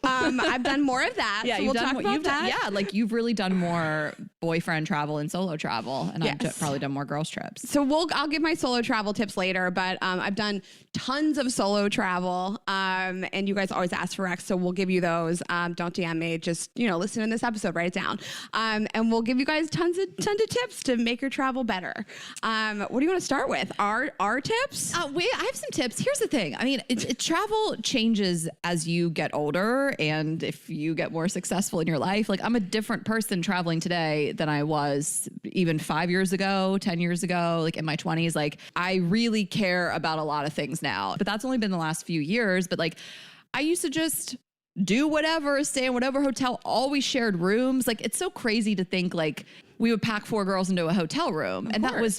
I've done more of that. Yeah, so you've we'll done talk about that. Yeah, like you've really done more boyfriend travel and solo travel, and I've probably done more girls trips. So I'll give my solo travel tips later, but I've done tons of solo travel, and you guys always ask for Rex, so we'll give you those. Don't DM me, just listen in this episode, write it down, and we'll give you guys tons of tips to make your travel better. What do you want to start with? Our tips? I have some tips. Here's the thing. I mean, travel changes as you get older and if you get more successful in your life. Like I'm a different person traveling today than I was even 5 years ago, 10 years ago, like in my 20s. Like I really care about a lot of things now, but that's only been the last few years. But like I used to just do whatever, stay in whatever hotel, always shared rooms. Like it's so crazy to think like we would pack 4 girls into a hotel room. And that was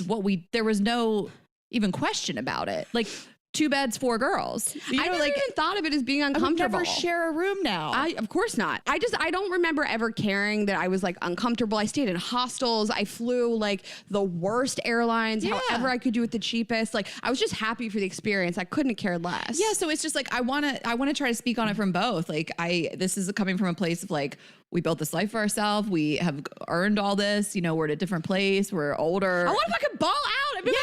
there was no even question about it. Like 2 beds, 4 girls. I never even thought of it as being uncomfortable. I would never share a room now. Of course not. I don't remember ever caring that I was like uncomfortable. I stayed in hostels. I flew like the worst airlines, however I could do it the cheapest. Like I was just happy for the experience. I couldn't have cared less. Yeah. So it's just like, I want to try to speak on it from both. Like this is coming from a place of like, we built this life for ourselves. We have earned all this, we're at a different place. We're older. I want to fucking ball out.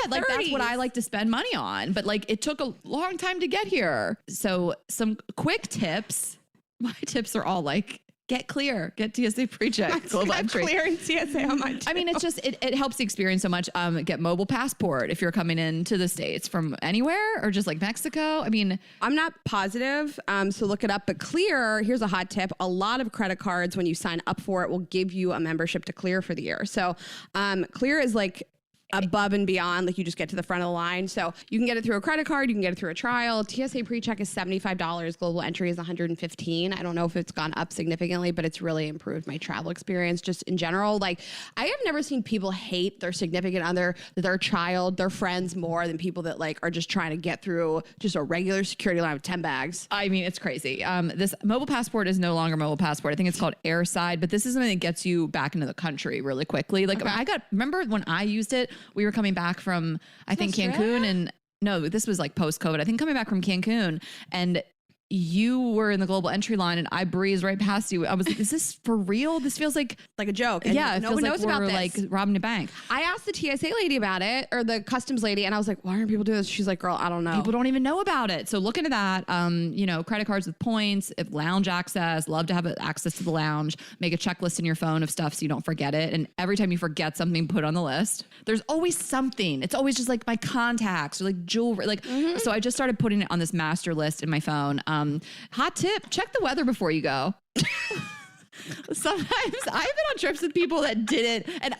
Like that's what I like to spend money on. But like it took a long time to get here. So some quick tips. My tips are all like Get Clear. Get TSA PreCheck. Global entry. Clear and TSA on my I mean, it's just, it helps the experience so much. Get mobile passport if you're coming into the States from anywhere or just like Mexico. I mean, I'm not positive, so look it up. But Clear, here's a hot tip. A lot of credit cards, when you sign up for it, will give you a membership to Clear for the year. So Clear is like above and beyond, like you just get to the front of the line. So you can get it through a credit card, you can get it through a trial. TSA PreCheck is $75. Global entry is $115. I don't know if it's gone up significantly, but it's really improved my travel experience just in general. Like, I have never seen people hate their significant other, their child, their friends more than people that like are just trying to get through just a regular security line with 10 bags. I mean, it's crazy. This mobile passport is no longer mobile passport. I think it's called Airside, but this is something that gets you back into the country really quickly. Like, remember when I used it, we were coming back from, I think, Cancun, and no, this was like post-COVID. I think coming back from Cancun, and you were in the global entry line and I breezed right past you. I was like, is this for real? This feels like a joke. And yeah, no one knows about this. Like robbing a bank. I asked the TSA lady about it, or the customs lady, and I was like, why aren't people doing this? She's like, girl, I don't know. People don't even know about it. So look into that. Credit cards with points, if lounge access, love to have access to the lounge. Make a checklist in your phone of stuff so you don't forget it. And every time you forget something, put on the list. There's always something. It's always just like my contacts or like jewelry. Like, so I just started putting it on this master list in my phone. Hot tip, check the weather before you go. Sometimes I've been on trips with people that didn't, and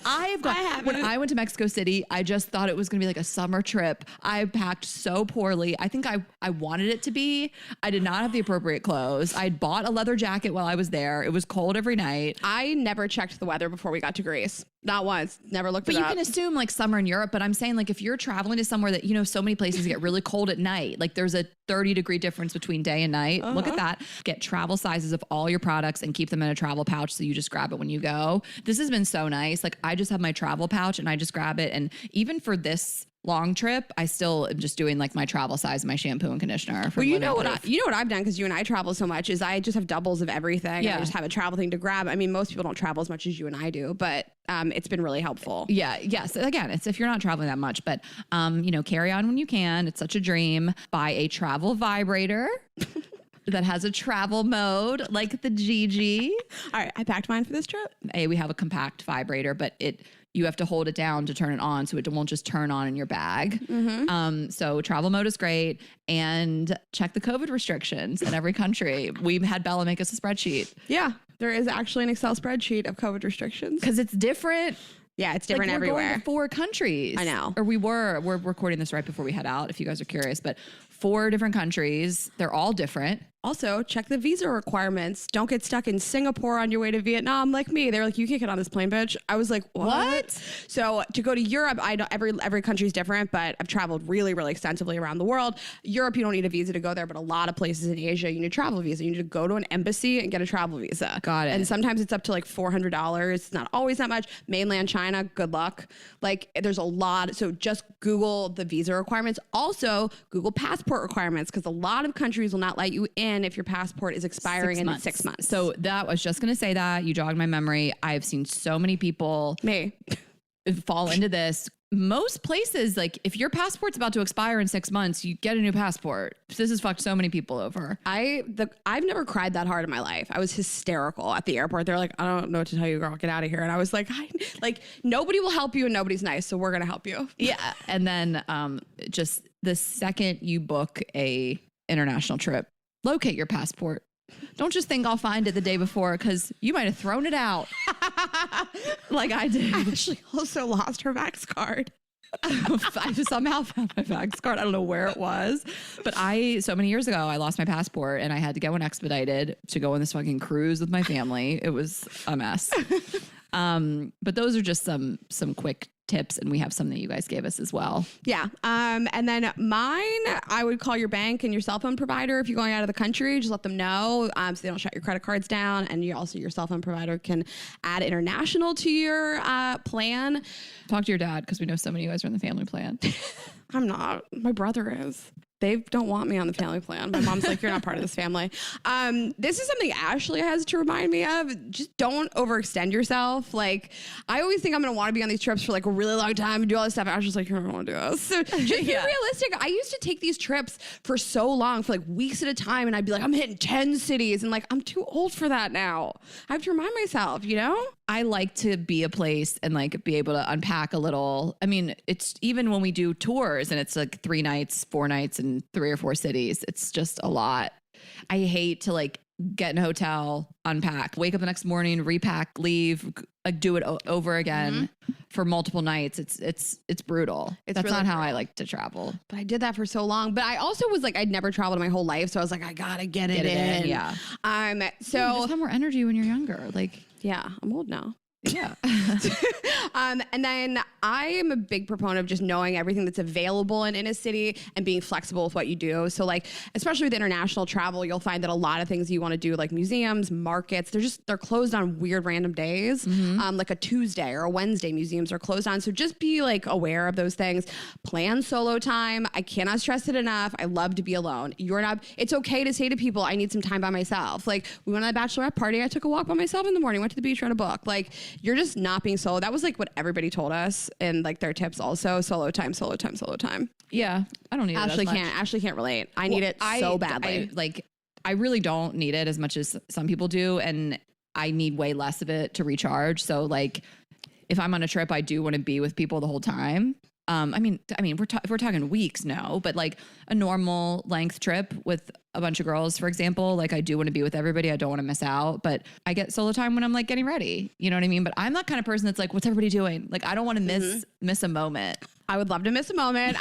when I went to Mexico City, I just thought it was going to be like a summer trip. I packed so poorly. I think I wanted it to be. I did not have the appropriate clothes. I'd bought a leather jacket while I was there. It was cold every night. I never checked the weather before we got to Greece. Not once. Never looked it up. But you can assume like summer in Europe, but I'm saying like if you're traveling to somewhere that, so many places get really cold at night, like there's a 30-degree difference between day and night. Look at that. Get travel sizes of all your products and keep them in a travel pouch so you just grab it when you go. This has been so nice. Like I just have my travel pouch and I just grab it. And even for this long trip, I still am just doing like my travel size, my shampoo and conditioner. Well, you know what I've done, because you and I travel so much, is I just have doubles of everything. Yeah. I just have a travel thing to grab. I mean, most people don't travel as much as you and I do, but it's been really helpful. Yeah. Yes. Again, it's if you're not traveling that much, but carry on when you can. It's such a dream. Buy a travel vibrator. That has a travel mode like the GG. All right, I packed mine for this trip. We have a compact vibrator, but you have to hold it down to turn it on, so it won't just turn on in your bag. So travel mode is great, and check the COVID restrictions in every country. We've had Bella make us a spreadsheet. Yeah, there is actually an Excel spreadsheet of COVID restrictions because it's different. Yeah, it's different everywhere. We're going to 4 countries. I know. Or we're recording this right before we head out, if you guys are curious, but 4 different countries. They're all different. Also, check the visa requirements. Don't get stuck in Singapore on your way to Vietnam like me. They were like, you can't get on this plane, bitch. I was like, what? So to go to Europe, I know every country is different, but I've traveled really, really extensively around the world. Europe, you don't need a visa to go there, but a lot of places in Asia, you need a travel visa. You need to go to an embassy and get a travel visa. Got it. And sometimes it's up to like $400. It's not always that much. Mainland China, good luck. Like there's a lot. So just Google the visa requirements. Also, Google passport requirements, because a lot of countries will not let you in if your passport is expiring in 6 months. So I was just going to say that. You jogged my memory. I've seen so many people fall into this. Most places, like if your passport's about to expire in 6 months, you get a new passport. This has fucked so many people over. I've never cried that hard in my life. I was hysterical at the airport. They're like, I don't know what to tell you, girl. Get out of here. And I was like, nobody will help you and nobody's nice. So we're going to help you. Yeah. And then just the second you book a international trip, locate your passport. Don't just think I'll find it the day before, because you might have thrown it out like I did. I actually also lost her Vax card. I just somehow found my Vax card. I don't know where it was, but so many years ago, I lost my passport and I had to get one expedited to go on this fucking cruise with my family. It was a mess. But those are just some quick tips, and we have some that you guys gave us as well. Yeah. And then mine, I would call your bank and your cell phone provider if you're going out of the country. Just let them know so they don't shut your credit cards down. And your cell phone provider can add international to your plan. Talk to your dad, because we know so many of you guys are in the family plan. I'm not. My brother is. They don't want me on the family plan. My mom's like, you're not part of this family. This is something Ashley has to remind me of. Just don't overextend yourself. Like, I always think I'm going to want to be on these trips for like a really long time and do all this stuff. Ashley's like, I don't want to do this. So just be realistic. I used to take these trips for so long, for like weeks at a time. And I'd be like, I'm hitting 10 cities. And like, I'm too old for that now. I have to remind myself, you know? I like to be a place and like be able to unpack a little. I mean, it's even when we do tours and it's like 3 nights, 4 nights in 3 or 4 cities, it's just a lot. I hate to like get in a hotel, unpack, wake up the next morning, repack, leave, do it over again for multiple nights. It's brutal. That's really not how I like to travel. But I did that for so long. But I also was like, I'd never traveled in my whole life. So I was like, I gotta get it in. Yeah. So you just have more energy when you're younger. Like, yeah, I'm old now. Yeah. And then I am a big proponent of just knowing everything that's available in a city and being flexible with what you do. So like, especially with international travel, you'll find that a lot of things you want to do, like museums, markets, they're closed on weird random days. Like a Tuesday or a Wednesday, museums are closed on. So just be like aware of those things. Plan solo time. I cannot stress it enough. I love to be alone. It's okay to say to people, I need some time by myself. Like, we went on a bachelorette party. I took a walk by myself in the morning, went to the beach, read a book. Like, you're just not being solo. That was like what everybody told us and like their tips also. Solo time, solo time, solo time. Yeah. I don't need Ashley it as much. Ashley can't relate. I need it so badly. I really don't need it as much as some people do. And I need way less of it to recharge. So like, if I'm on a trip, I do want to be with people the whole time. I mean, if we're talking weeks, no, but like a normal length trip with a bunch of girls, for example, like I do want to be with everybody. I don't want to miss out, but I get solo time when I'm like getting ready. You know what I mean? But I'm that kind of person that's like, what's everybody doing? Like, I don't want to miss a moment. I would love to miss a moment.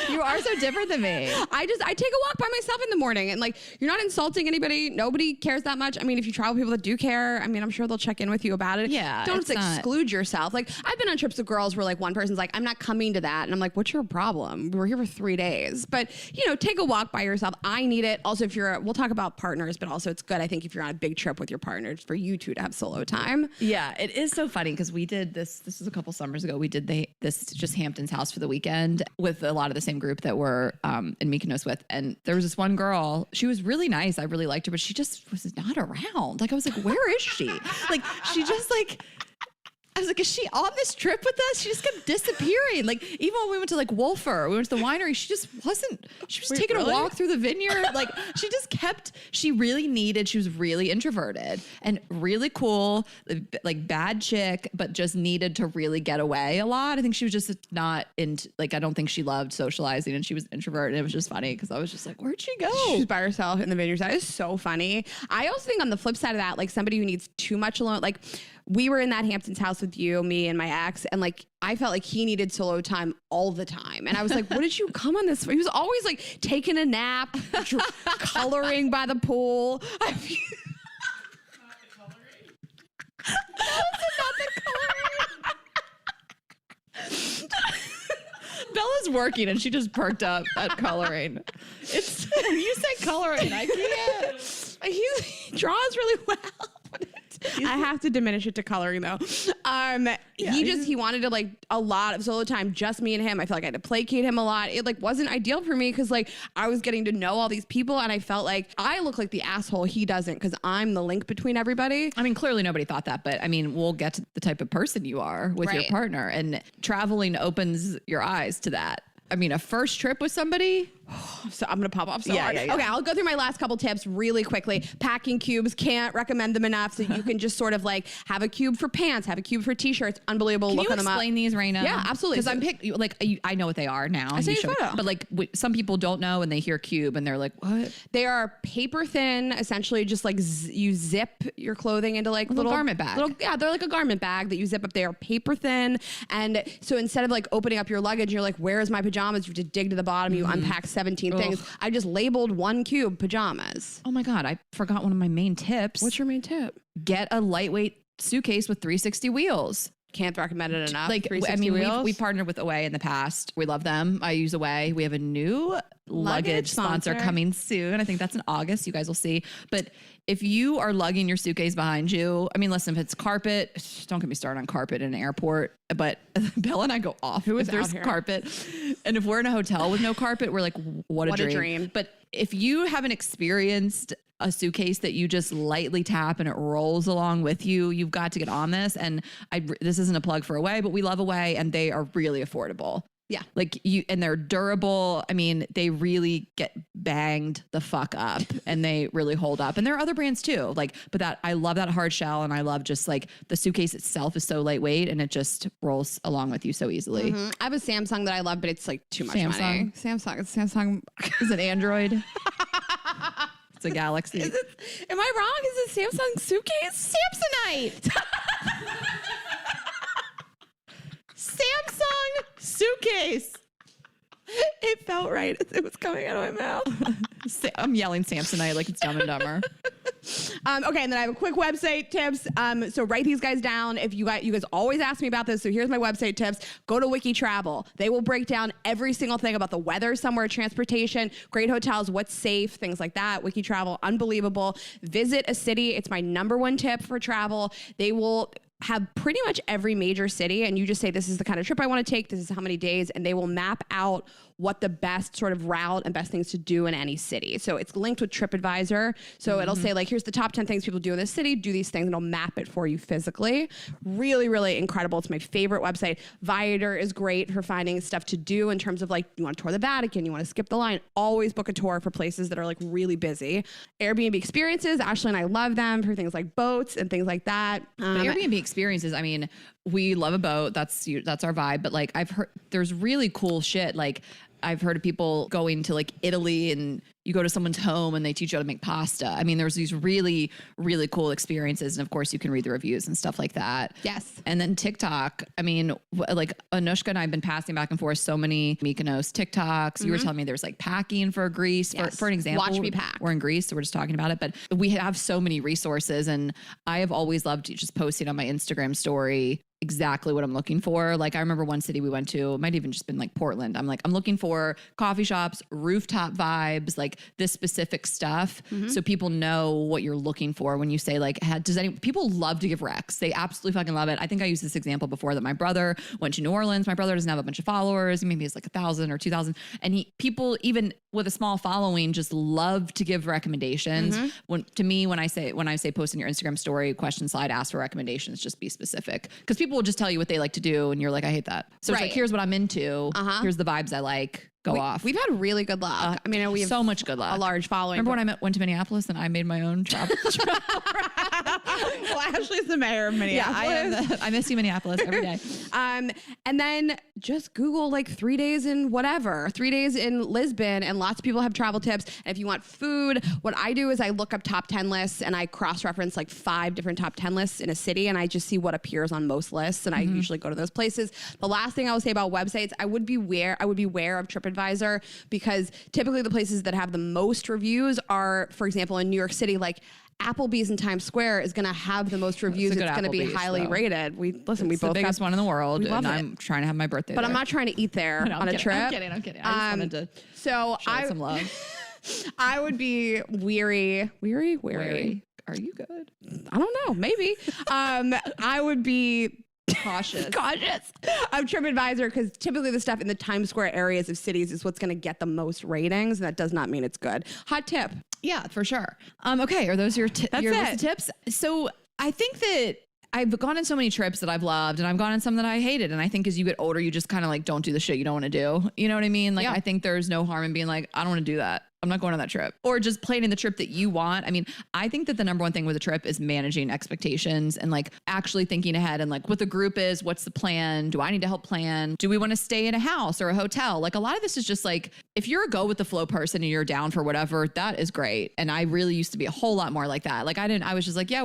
You are so different than me. I take a walk by myself in the morning and like, you're not insulting anybody. Nobody cares that much. I mean, if you travel with people that do care, I mean, I'm sure they'll check in with you about it. Yeah. Don't exclude yourself. Like, I've been on trips with girls where like one person's like, I'm not coming to that. And I'm like, what's your problem? We're here for 3 days. But you know, take a walk by yourself. I need it. Also, we'll talk about partners, but also it's good, I think, if you're on a big trip with your partner, for you two to have solo time. Yeah. It is so funny because we did this was a couple summers ago. We did this just Hampton's house for the weekend with a lot of the same group that we're in Mykonos with. And there was this one girl, she was really nice. I really liked her, but she just was not around. Like, I was like, where is she? Like, she just like, I was like, is she on this trip with us? She just kept disappearing. Like, even when we went to like Wolfer, we went to the winery, she just wasn't, she was taking a walk through the vineyard. Like, she was really introverted and really cool, like bad chick, but just needed to really get away a lot. I think she was just not into, like, I don't think she loved socializing, and she was introverted. And it was just funny because I was just like, where'd she go? She's by herself in the vineyard. That is so funny. I also think on the flip side of that, like somebody who needs too much alone, like, we were in that Hampton's house with you, me, and my ex, and like I felt like he needed solo time all the time. And I was like, what did you come on this for? He was always like taking a nap, coloring by the pool. Not the coloring. Bella's working and she just perked up at coloring. It's you said coloring, I can't. He draws really well. I have to diminish it to coloring though. He wanted to like a lot of solo time, just me and him. I felt like I had to placate him a lot. It like wasn't ideal for me because like I was getting to know all these people and I felt like I look like the asshole. He doesn't, because I'm the link between everybody. I mean, clearly nobody thought that, but I mean, we'll get to the type of person you are with your partner, and traveling opens your eyes to that. I mean, a first trip with somebody. So I'm going to pop off so hard. Yeah. Okay, I'll go through my last couple tips really quickly. Packing cubes, can't recommend them enough. So you can just sort of like have a cube for pants, have a cube for t-shirts. Unbelievable. Can you explain these right now? Yeah, absolutely. Because I know what they are now. I see your photo. But like some people don't know and they hear cube and they're like, what? They are paper thin, essentially just like you zip your clothing into like little garment bag. They're like a garment bag that you zip up. They are paper thin. And so instead of like opening up your luggage, you're like, where's my pajamas? You have to dig to the bottom. You unpack 17 things. I just labeled one cube pajamas. Oh my God, I forgot one of my main tips. What's your main tip? Get a lightweight suitcase with 360 wheels. Can't recommend it enough. Like, I mean, we partnered with Away in the past. We love them. I use Away. We have a new Luggage sponsor coming soon. I think that's in August. You guys will see. But if you are lugging your suitcase behind you, I mean, listen, if it's carpet, don't get me started on carpet in an airport, but Bella and I go off if there's carpet. And if we're in a hotel with no carpet, we're like, what a dream. But if you haven't experienced a suitcase that you just lightly tap and it rolls along with you, you've got to get on this. And this isn't a plug for Away, but we love Away and they are really affordable. Yeah. Like and they're durable. I mean, they really get banged the fuck up and they really hold up. And there are other brands too. But I love that hard shell. And I love just like the suitcase itself is so lightweight and it just rolls along with you so easily. Mm-hmm. I have a Samsung that I love, but it's like too much money. Samsung. Is it Android? It's a Galaxy. Am I wrong? Is it Samsung suitcase? Samsonite. Samsung suitcase. It felt right as it was coming out of my mouth. I'm yelling Samsonite like it's Dumb and Dumber. Okay, and then I have a quick website tips. So write these guys down. If you guys always ask me about this, so here's my website tips. Go to Wiki Travel. They will break down every single thing about the weather somewhere, transportation, great hotels, what's safe, things like that. Wiki Travel, unbelievable. Visit a city. It's my #1 tip for travel. They will have pretty much every major city, and you just say, this is the kind of trip I want to take, this is how many days, and they will map out what the best sort of route and best things to do in any city. So it's linked with TripAdvisor. So it'll say like, here's the top 10 things people do in this city, do these things, and it'll map it for you physically. Really, really incredible. It's my favorite website. Vibrator is great for finding stuff to do in terms of like, you want to tour the Vatican, you want to skip the line, always book a tour for places that are like really busy. Airbnb experiences, Ashley and I love them for things like boats and things like that. Airbnb experiences, I mean, we love a boat. That's our vibe. But like, I've heard there's really cool shit. Like I've heard of people going to like Italy and you go to someone's home and they teach you how to make pasta. I mean, there's these really, really cool experiences. And of course you can read the reviews and stuff like that. Yes. And then TikTok. I mean, like Anushka and I have been passing back and forth so many Mykonos TikToks. You were telling me there's like packing for Greece. Yes. For an example, Watch me pack. We're in Greece, so we're just talking about it. But we have so many resources and I have always loved just posting on my Instagram story exactly what I'm looking for. Like I remember one city we went to, it might even just been like Portland. I'm like, I'm looking for coffee shops, rooftop vibes, like this specific stuff. So people know what you're looking for when you say like, people love to give recs. They absolutely fucking love it. I think I used this example before that my brother went to New Orleans. My brother doesn't have a bunch of followers. Maybe it's like 1,000 or 2,000. And people even with a small following just love to give recommendations. When I say post in your Instagram story, question slide, ask for recommendations, just be specific. Because people will just tell you what they like to do and you're like, I hate that. So it's like, here's what I'm into. Here's the vibes I like. Go off. We've had really good luck. I mean, we have so much good luck. A large following. Remember when I went to Minneapolis and I made my own travel? Well, Ashley's the mayor of Minneapolis. Yeah, I miss you, Minneapolis, every day. And then just Google like 3 days in whatever, 3 days in Lisbon, and lots of people have travel tips. And if you want food, what I do is I look up top 10 lists and I cross-reference like 5 different top 10 lists in a city, and I just see what appears on most lists, and I usually go to those places. The last thing I will say about websites, I would beware of TripAdvisor, because typically the places that have the most reviews are, for example, in New York City, like Applebee's in Times Square is going to have the most reviews. It's going to be highly rated. We both the biggest one in the world, and it. I'm trying to have my birthday but there. I'm not trying to eat there on a trip. I'm kidding. I just wanted to show some love. I would be weary. Are you good? I don't know. Maybe. I would be cautious of TripAdvisor, because typically the stuff in the Times Square areas of cities is what's going to get the most ratings, and that does not mean it's good. Hot tip. Yeah, for sure. Okay, are those your list of tips? So I think that I've gone on so many trips that I've loved, and I've gone on some that I hated. And I think as you get older, you just kind of like don't do the shit you don't want to do. You know what I mean? Like, I think there's no harm in being like, I don't want to do that. I'm not going on that trip, or just planning the trip that you want. I mean, I think that the #1 thing with a trip is managing expectations and like actually thinking ahead and like what the group is, what's the plan? Do I need to help plan? Do we want to stay in a house or a hotel? Like a lot of this is just like, if you're a go with the flow person and you're down for whatever, that is great. And I really used to be a whole lot more like that. Like I was just like, yeah,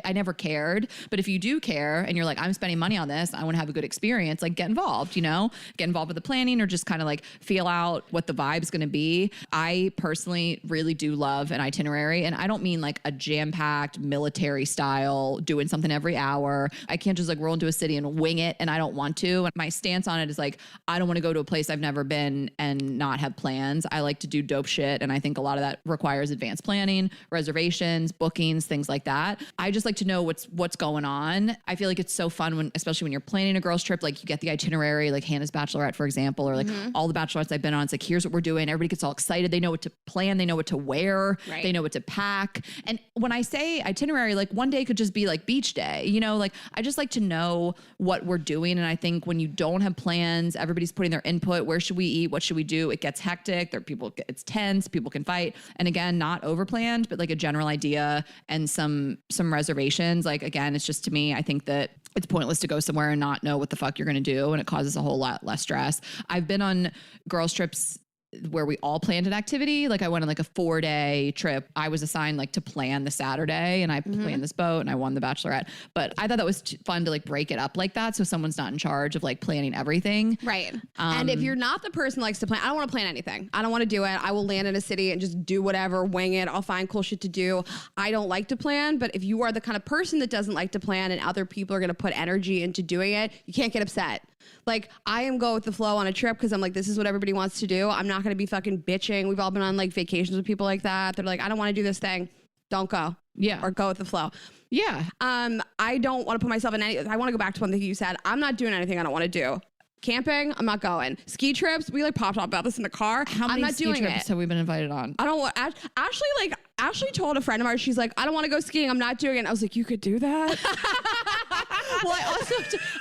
I never cared. But if you do care and you're like, I'm spending money on this, I want to have a good experience, like get involved, get involved with the planning, or just kind of like feel out what the vibe's going to be. I personally really do love an itinerary, and I don't mean like a jam-packed military style doing something every hour. I can't just like roll into a city and wing it, and I don't want to. And my stance on it is like, I don't want to go to a place I've never been and not have plans. I like to do dope shit, and I think a lot of that requires advanced planning, reservations, bookings, things like that. I just like to know what's going on. I feel like it's so fun when, especially when you're planning a girls trip, like you get the itinerary, like Hannah's Bachelorette, for example, or like all the bachelorettes I've been on. It's like, here's what we're doing. Everybody gets all excited. They know what to plan. They know what to wear. Right. They know what to pack. And when I say itinerary, like one day could just be like beach day, you know, like I just like to know what we're doing. And I think when you don't have plans, everybody's putting their input. Where should we eat? What should we do? It gets hectic. It's tense. People can fight. And again, not over planned, but like a general idea and some reservations. Like, again, it's just, to me, I think that it's pointless to go somewhere and not know what the fuck you're going to do. And it causes a whole lot less stress. I've been on girls trips where we all planned an activity. Like I went on like a 4-day trip. I was assigned like to plan the Saturday, and I planned this boat, and I won the Bachelorette. But I thought that was fun to like break it up like that, so someone's not in charge of like planning everything. Right. And if you're not the person who likes to plan, I don't want to plan anything. I don't want to do it. I will land in a city and just do whatever, wing it. I'll find cool shit to do. I don't like to plan, but if you are the kind of person that doesn't like to plan and other people are going to put energy into doing it, you can't get upset. Like, I am go with the flow on a trip because I'm like, this is what everybody wants to do. I'm not going to be fucking bitching. We've all been on like vacations with people like that. They're like, I don't want to do this thing. Don't go. Yeah. Or go with the flow. Yeah. I don't want to put myself in any, I want to go back to one thing you said. I'm not doing anything I don't want to do. Camping, I'm not going. Ski trips, we like popped up about this in the car. How many I'm not ski doing trips it. have we been invited on? I don't want, Ashley told a friend of ours, she's like, I don't want to go skiing. I'm not doing it. And I was like, you could do that. Well,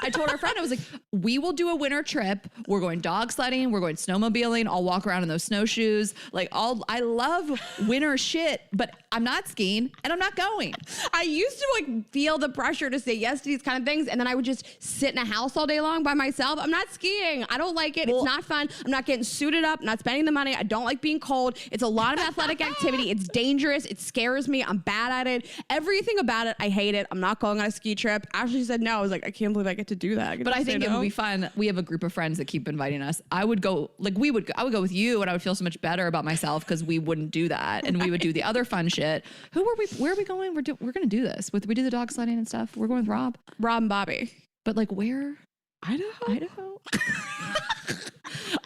I told our friend, I was like, we will do a winter trip. We're going dog sledding. We're going snowmobiling. I'll walk around in those snowshoes. Like I love winter shit, but I'm not skiing and I'm not going. I used to like feel the pressure to say yes to these kind of things. And then I would just sit in a house all day long by myself. I'm not skiing. I don't like it. It's not fun. I'm not getting suited up, not spending the money. I don't like being cold. It's a lot of athletic activity. It's dangerous. It scares me. I'm bad at it. Everything about it, I hate it. I'm not going on a ski trip. Ashley said no. I was like, I can't believe I get to do that. But I think it would be fun. We have a group of friends that keep inviting us. I would go with you, and I would feel so much better about myself because we wouldn't do that, and we would do the other fun shit. Where are we going? We're going to do this. We do the dog sledding and stuff. We're going with Rob and Bobby. But like where? Idaho.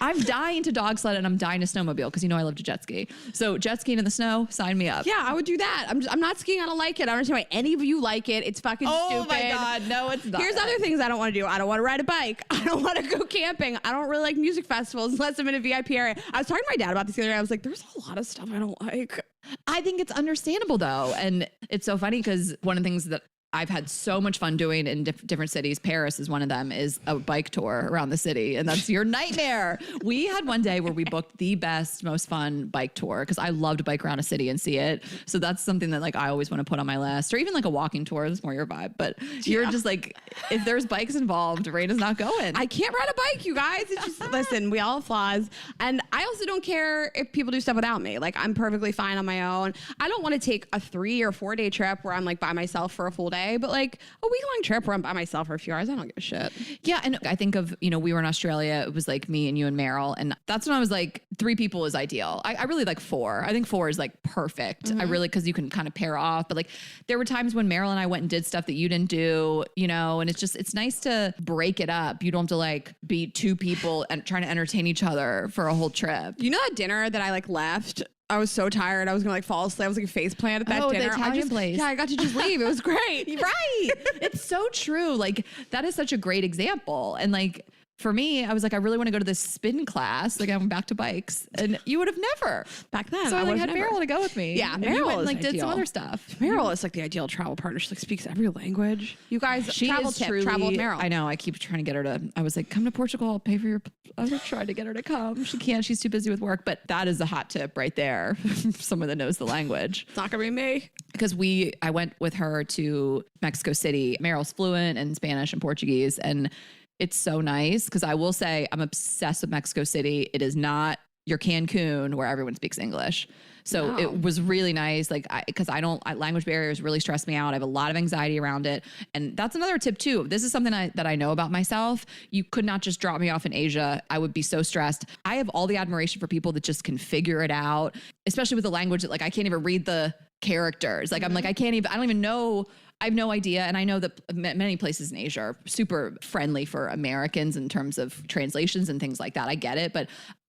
I'm dying to dog sled and I'm dying to snowmobile because I love to jet ski. So jet skiing in the snow, sign me up. Yeah, I would do that. I'm not skiing. I don't like it. I don't understand why any of you like it. It's fucking stupid. Oh my God. No, it's not. Here's other things I don't want to do. I don't want to ride a bike. I don't want to go camping. I don't really like music festivals unless I'm in a VIP area. I was talking to my dad about this the other day. I was like, there's a lot of stuff I don't like. I think it's understandable though. And it's so funny because one of the things that I've had so much fun doing in different cities. Paris is one of them, is a bike tour around the city. And that's your nightmare. We had one day where we booked the best, most fun bike tour because I love to bike around a city and see it. So that's something that like I always want to put on my list, or even like a walking tour. That's more your vibe. But you're just like, if there's bikes involved, Raina's not going. I can't ride a bike, you guys. It's just, listen, we all have flaws. And I also don't care if people do stuff without me. Like, I'm perfectly fine on my own. I don't want to take a 3 or 4 day trip where I'm like by myself for a full day. But like a week-long trip where I'm by myself for a few hours, I don't give a shit. Yeah, and I think of, we were in Australia. It was like me and you and Meryl, and that's when I was like, 3 people is ideal. I really like 4. I think 4 is like perfect. I really, because you can kind of pair off. But like, there were times when Meryl and I went and did stuff that you didn't do, and it's nice to break it up. You don't have to like be 2 people and trying to entertain each other for a whole trip. You know that dinner that I like left? I was so tired. I was gonna like fall asleep. I was like a face plant at that dinner. The Italian place. Yeah, I got to just leave. It was great. Right. It's so true. Like, that is such a great example. And like, for me, I was like, I really want to go to this spin class. Like, I'm back to bikes, and you would have never back then. So I like had Meryl to go with me. Yeah, Meryl went and, like did some other stuff. Meryl is like the ideal travel partner. She like speaks every language. You guys, she travel is tip, truly, travel with Meryl. I know. I keep trying to get her to. I was like, come to Portugal. I'll pay for your. I was trying to get her to come. She can't. She's too busy with work. But that is a hot tip right there. Someone that knows the language. It's not gonna be me. Because I went with her to Mexico City. Meryl's fluent in Spanish and Portuguese, and it's so nice because I will say I'm obsessed with Mexico City. It is not you're Cancun where everyone speaks English. So it was really nice. Like, because language barriers really stress me out. I have a lot of anxiety around it. And that's another tip too. This is something that I know about myself. You could not just drop me off in Asia. I would be so stressed. I have all the admiration for people that just can figure it out, especially with the language that like, I can't even read the characters. Like, I'm like, I don't even know. I have no idea. And I know that many places in Asia are super friendly for Americans in terms of translations and things like that. I get it. But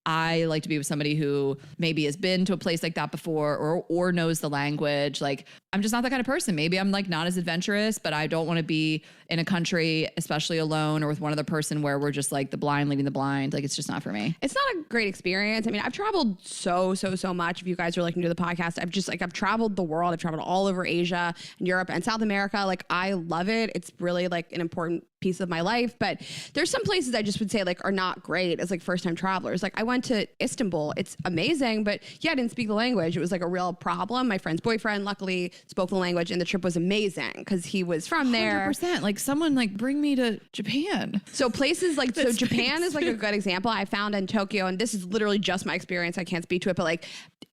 I like to be with somebody who maybe has been to a place like that before or knows the language. Like, I'm just not that kind of person. Maybe I'm like not as adventurous, but I don't want to be in a country, especially alone or with one other person where we're just like the blind leading the blind. Like, it's just not for me. It's not a great experience. I mean, I've traveled so much. If you guys are looking to do the podcast, I've traveled the world. I've traveled all over Asia and Europe and South America. Like, I love it. It's really like an important piece of my life. But there's some places I just would say like are not great as like first time travelers. Like, I went to Istanbul. It's amazing, but yeah, I didn't speak the language. It was like a real problem. My friend's boyfriend luckily spoke the language and the trip was amazing because he was from there. 100%. Like, someone like bring me to Japan. So places like, so Japan is like a good example. I found in Tokyo, and this is literally just my experience. I can't speak to it, but like,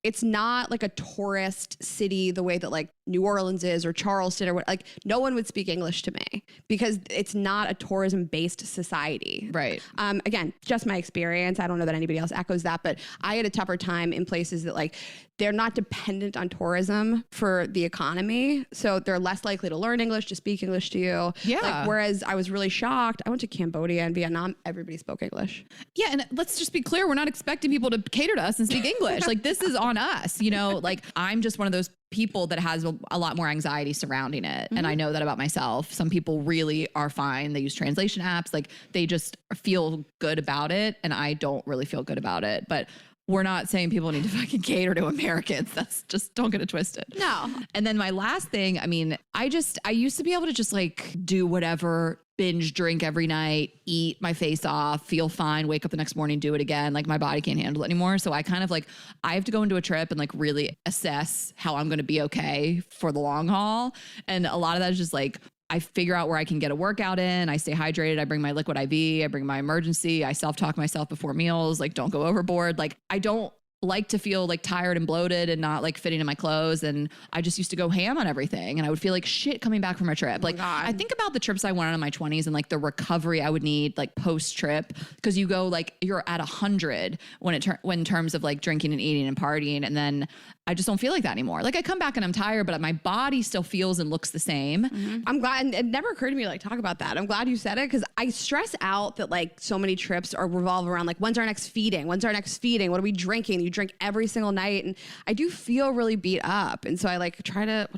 it's not like a tourist city the way that like New Orleans is or Charleston or what. Like, no one would speak English to me because it's not a tourism based society. Right. Again, just my experience. I don't know that anybody else echoes that, but I had a tougher time in places that like they're not dependent on tourism for the economy. So they're less likely to learn English, to speak English to you. Yeah. Like, whereas I was really shocked. I went to Cambodia and Vietnam. Everybody spoke English. Yeah. And let's just be clear. We're not expecting people to cater to us and speak English. Like, this is on us, you know, like I'm just one of those people that has a lot more anxiety surrounding it. And I know that about myself. Some people really are fine. They use translation apps. Like, they just feel good about it. And I don't really feel good about it. But we're not saying people need to fucking cater to Americans. That's just, don't get it twisted. No. And then my last thing, I mean, I used to be able to just like do whatever, binge drink every night, eat my face off, feel fine, wake up the next morning, do it again. Like, my body can't handle it anymore. So I kind of like, I have to go into a trip and like really assess how I'm going to be okay for the long haul. And a lot of that is just like, I figure out where I can get a workout in. I stay hydrated. I bring my liquid IV. I bring my emergency. I self-talk myself before meals. Like, don't go overboard. Like, I don't like to feel like tired and bloated and not like fitting in my clothes. And I just used to go ham on everything. And I would feel like shit coming back from a trip. Like, I think about the trips I went on in my 20s and like the recovery I would need like post trip. Cause you go like, you're at 100 when in terms of like drinking and eating and partying. And then I just don't feel like that anymore. Like, I come back and I'm tired, but my body still feels and looks the same. I'm glad. And it never occurred to me to like talk about that. I'm glad you said it because I stress out that like so many trips revolve around like, when's our next feeding? When's our next feeding? What are we drinking? You drink every single night. And I do feel really beat up. And so I like try to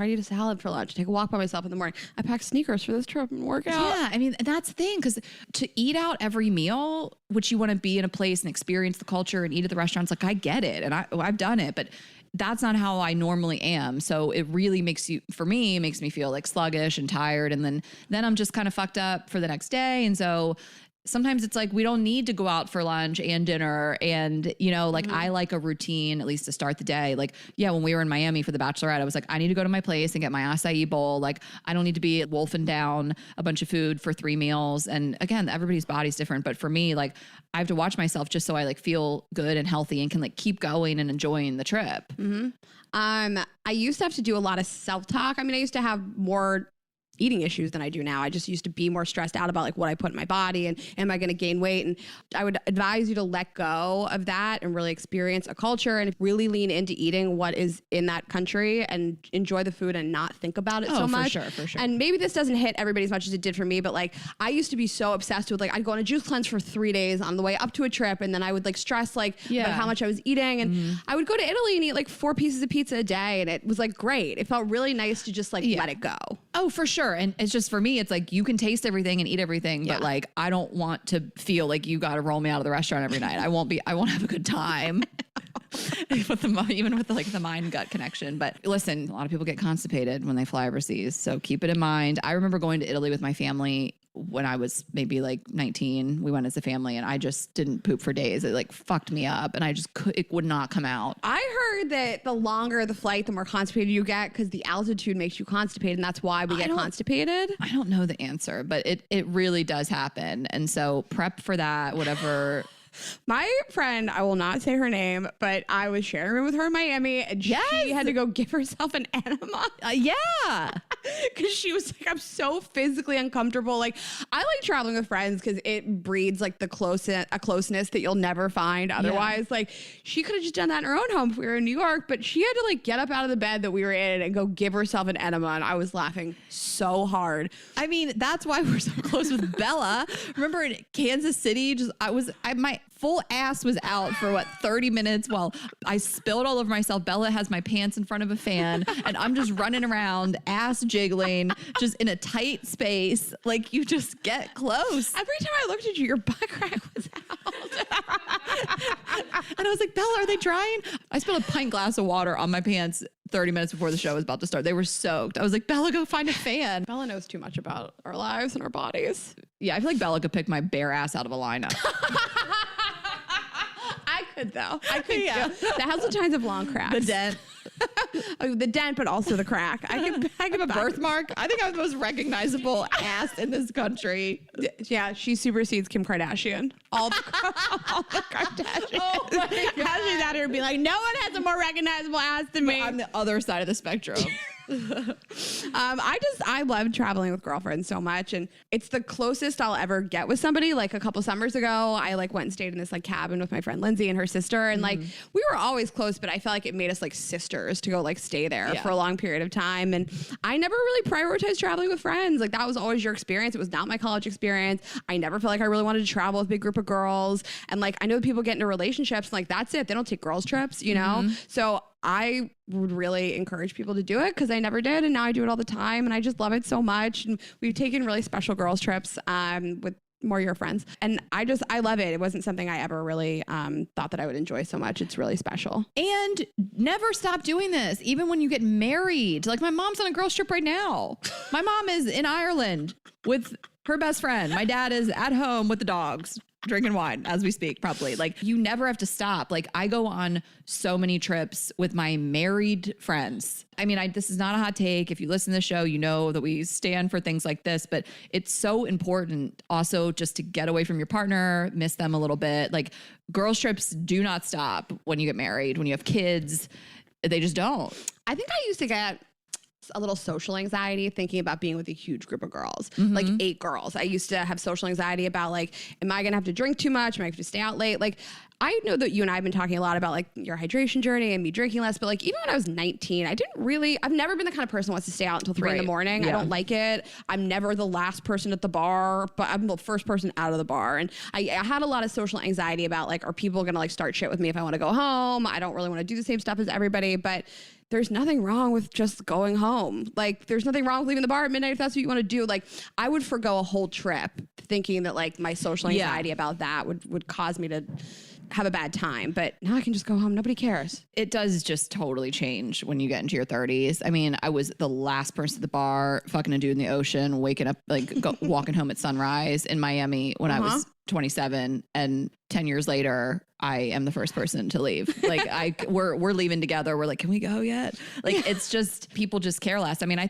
eat a salad for lunch, take a walk by myself in the morning. I pack sneakers for this trip and work out. Yeah. I mean, that's the thing. Cause to eat out every meal, which you want to be in a place and experience the culture and eat at the restaurants, like, I get it. And I've done it, but that's not how I normally am. So it really makes me feel like sluggish and tired. And then I'm just kind of fucked up for the next day. And so sometimes it's like, we don't need to go out for lunch and dinner. And, you know, like I like a routine, at least to start the day. Like, yeah, when we were in Miami for the Bachelorette, I was like, I need to go to my place and get my acai bowl. Like, I don't need to be wolfing down a bunch of food for 3 meals. And again, everybody's body's different. But for me, like, I have to watch myself just so I like feel good and healthy and can like keep going and enjoying the trip. I used to have to do a lot of self-talk. I mean, I used to have more eating issues than I do now. I just used to be more stressed out about like what I put in my body and am I going to gain weight? And I would advise you to let go of that and really experience a culture and really lean into eating what is in that country and enjoy the food and not think about it so much. For sure. And maybe this doesn't hit everybody as much as it did for me, but like I used to be so obsessed with like, I'd go on a juice cleanse for 3 days on the way up to a trip. And then I would like stress like about how much I was eating. And I would go to Italy and eat like 4 pieces of pizza a day. And it was like, great. It felt really nice to just like let it go. Oh, for sure. And it's just, for me, it's like, you can taste everything and eat everything, but like, I don't want to feel like you got to roll me out of the restaurant every night. I won't have a good time. Even with like the mind gut connection. But listen, a lot of people get constipated when they fly overseas. So keep it in mind. I remember going to Italy with my family when I was maybe like 19. We went as a family and I just didn't poop for days. It like fucked me up and it would not come out. I heard that the longer the flight, the more constipated you get because the altitude makes you constipated and that's why we get constipated. I don't know the answer, but it really does happen. And so prep for that, whatever My friend, I will not say her name, but I was sharing a room with her in Miami, and she had to go give herself an enema. Yeah. Because she was like, I'm so physically uncomfortable. Like, I like traveling with friends because it breeds like a closeness that you'll never find otherwise. Like, she could have just done that in her own home if we were in New York, but she had to like get up out of the bed that we were in and go give herself an enema. And I was laughing so hard. I mean, that's why we're so close with Bella. Remember in Kansas City, my full ass was out for 30 minutes while I spilled all over myself. Bella has my pants in front of a fan and I'm just running around, ass jiggling, just in a tight space. Like, you just get close. Every time I looked at you, your butt crack was out. And I was like, Bella, are they drying? I spilled a pint glass of water on my pants 30 minutes before the show was about to start. They were soaked. I was like, Bella, go find a fan. Bella knows too much about our lives and our bodies. Yeah, I feel like Bella could pick my bare ass out of a lineup. I could, though. I could. Yeah. The House of Times of long cracks. The dent. The dent, but also the crack. I give a birthmark. I think I'm the most recognizable ass in this country. Yeah, she supersedes Kim Kardashian. All the Kardashians. Oh my God. Kardashian's out here and be like, no one has a more recognizable ass than me. But I'm the other side of the spectrum. I love traveling with girlfriends so much, and it's the closest I'll ever get with somebody. Like a couple summers ago, I like went and stayed in this like cabin with my friend Lindsay and her sister, and like we were always close, but I felt like it made us like sisters to go like stay there for a long period of time. And I never really prioritized traveling with friends. Like, that was always your experience. It was not my college experience. I never felt like I really wanted to travel with a big group of girls. And like, I know people get into relationships and like, that's it. They don't take girls trips, you know? So I would really encourage people to do it because I never did. And now I do it all the time. And I just love it so much. And we've taken really special girls trips with more your friends. And I love it. It wasn't something I ever really thought that I would enjoy so much. It's really special. And never stop doing this, even when you get married. Like, my mom's on a girls trip right now. My mom is in Ireland with her best friend. My dad is at home with the dogs, drinking wine as we speak, probably. Like, you never have to stop. Like, I go on so many trips with my married friends. I mean, this is not a hot take. If you listen to the show, you know that we stand for things like this, but it's so important also just to get away from your partner, miss them a little bit. Like, girls trips do not stop when you get married, when you have kids. They just don't. I think I used to get a little social anxiety thinking about being with a huge group of girls, like 8 girls. I used to have social anxiety about like, am I going to have to drink too much? Am I going to stay out late? Like, I know that you and I have been talking a lot about like your hydration journey and me drinking less, but like, even when I was 19, I've never been the kind of person who wants to stay out until 3 in the morning. Yeah. I don't like it. I'm never the last person at the bar, but I'm the first person out of the bar. And I had a lot of social anxiety about like, are people going to like start shit with me if I want to go home? I don't really want to do the same stuff as everybody, but there's nothing wrong with just going home. Like, there's nothing wrong with leaving the bar at midnight if that's what you want to do. Like, I would forgo a whole trip thinking that like my social anxiety about that would cause me to have a bad time. But now I can just go home. Nobody cares. It does just totally change when you get into your 30s. I mean, I was the last person at the bar, fucking a dude in the ocean, waking up, like walking home at sunrise in Miami when I was 27, and 10 years later, I am the first person to leave. Like, we're leaving together. We're like, can we go yet? Like, it's just, people just care less. I mean, I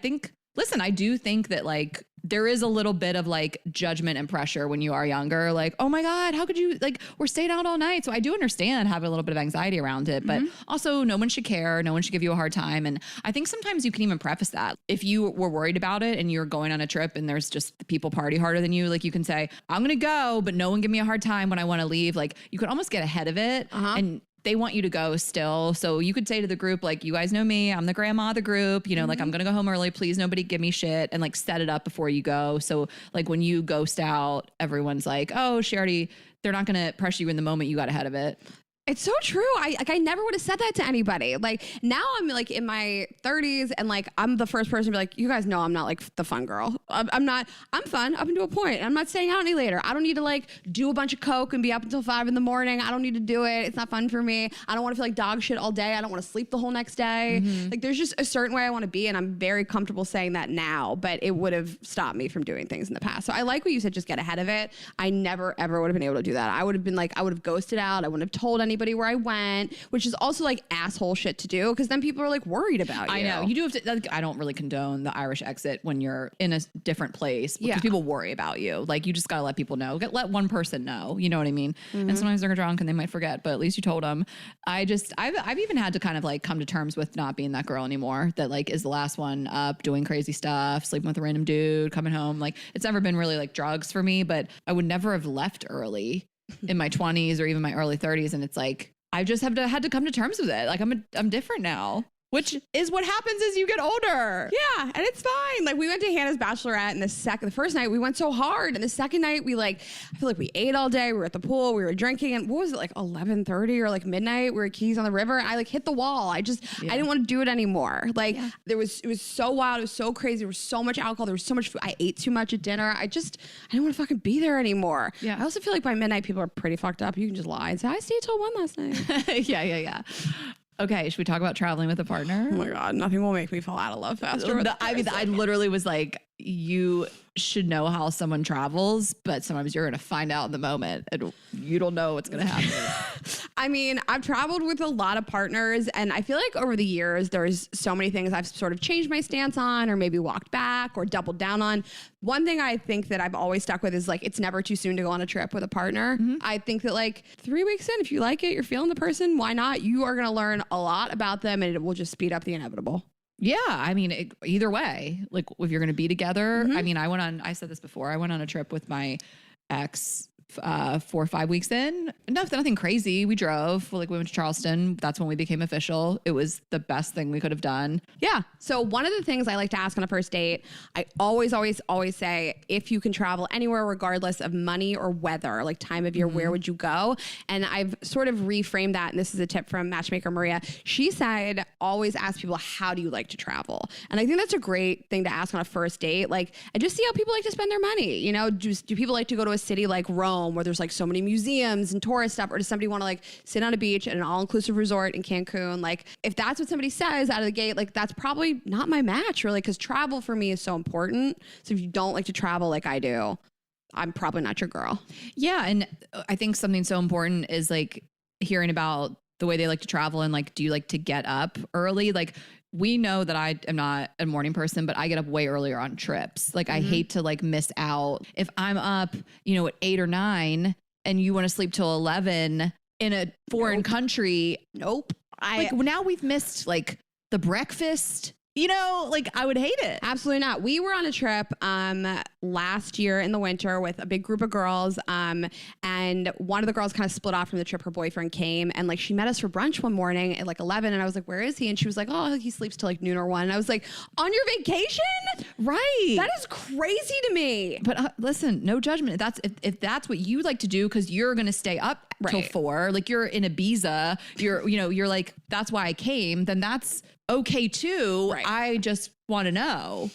do think that like, there is a little bit of like judgment and pressure when you are younger. Like, oh my God, how could you, like, we're staying out all night. So I do understand having a little bit of anxiety around it, but also no one should care. No one should give you a hard time. And I think sometimes you can even preface that. If you were worried about it and you're going on a trip and there's just the people party harder than you, like, you can say, I'm going to go, but no one give me a hard time when I want to leave. Like, you could almost get ahead of it and they want you to go still. So you could say to the group, like, you guys know me, I'm the grandma of the group, you know, like, I'm going to go home early. Please, nobody give me shit, and like set it up before you go. So like, when you ghost out, everyone's like, oh, they're not going to pressure you in the moment. You got ahead of it. It's so true. I never would have said that to anybody. Like, now I'm like in my 30s and like, I'm the first person to be like, you guys know I'm not like the fun girl. I'm fun up until a point. I'm not staying out any later. I don't need to like do a bunch of coke and be up until 5 in the morning. I don't need to do it. It's not fun for me. I don't want to feel like dog shit all day. I don't want to sleep the whole next day. Like, there's just a certain way I want to be, and I'm very comfortable saying that now, but it would have stopped me from doing things in the past. So I like what you said, just get ahead of it. I never ever would have been able to do that. I would have been like, I would have ghosted out. I wouldn't have told anybody. anybody where I went, which is also like asshole shit to do because then people are like worried about you. I know. You do have to, like, I don't really condone the Irish exit when you're in a different place because people worry about you. Like, you just got to let people know. Let one person know. You know what I mean? And sometimes they're drunk and they might forget, but at least you told them. I've even had to kind of like come to terms with not being that girl anymore that like is the last one up doing crazy stuff, sleeping with a random dude, coming home. Like, it's never been really like drugs for me, but I would never have left early in my 20s or even my early 30s. And it's like, I just had to come to terms with it. Like, I'm different now. Which is what happens as you get older. Yeah, and it's fine. Like, we went to Hannah's bachelorette, and the first night we went so hard, and the second night I feel like we ate all day. We were at the pool, we were drinking, and what was it, like 11:30 or like midnight? We were at Keys on the River. I like hit the wall. I didn't want to do it anymore. Like, it was so wild. It was so crazy. There was so much alcohol. There was so much food. I ate too much at dinner. I didn't want to fucking be there anymore. Yeah. I also feel like by midnight people are pretty fucked up. You can just lie and say, I stayed till 1 last night. Yeah. Okay, should we talk about traveling with a partner? Oh my God, nothing will make me fall out of love faster. I literally was like, you should know how someone travels, but sometimes you're going to find out in the moment and you don't know what's going to happen. I mean, I've traveled with a lot of partners, and I feel like over the years, there's so many things I've sort of changed my stance on or maybe walked back or doubled down on. One thing I think that I've always stuck with is like, it's never too soon to go on a trip with a partner. I think that like 3 weeks in, if you like it, you're feeling the person, why not? You are going to learn a lot about them and it will just speed up the inevitable. Yeah, I mean, either way, like if you're going to be together, I mean, I said this before, I went on a trip with my ex 4 or 5 weeks in. Nothing crazy. We drove, we went to Charleston. That's when we became official. It was the best thing we could have done. Yeah. So one of the things I like to ask on a first date, I always say, if you can travel anywhere, regardless of money or weather, like time of year, where would you go? And I've sort of reframed that. And this is a tip from matchmaker Maria. She said, always ask people, how do you like to travel? And I think that's a great thing to ask on a first date. Like, and just see how people like to spend their money. You know, do people like to go to a city like Rome, where there's like so many museums and tourist stuff, or does somebody want to like sit on a beach at an all-inclusive resort in Cancun? Like, if that's what somebody says out of the gate, like that's probably not my match, really, because travel for me is so important. So if you don't like to travel like I do, I'm probably not your girl. Yeah, and I think something so important is like hearing about the way they like to travel and like, do you like to get up early? Like, we know that I am not a morning person, but I get up way earlier on trips. Like, I hate to like miss out. If I'm up, at 8 or 9 and you want to sleep till 11 in a foreign country. Nope. Now we've missed like the breakfast. I would hate it. Absolutely not. We were on a trip last year in the winter with a big group of girls. And one of the girls kind of split off from the trip. Her boyfriend came and like she met us for brunch one morning at like 11. And I was like, where is he? And she was like, oh, he sleeps till like noon or 1. And I was like, on your vacation? Right. That is crazy to me. But listen, no judgment. If that's what you like to do, because you're going to stay up till 4, like you're in Ibiza, you're like, that's why I came, then that's okay too. Right. I just want to know.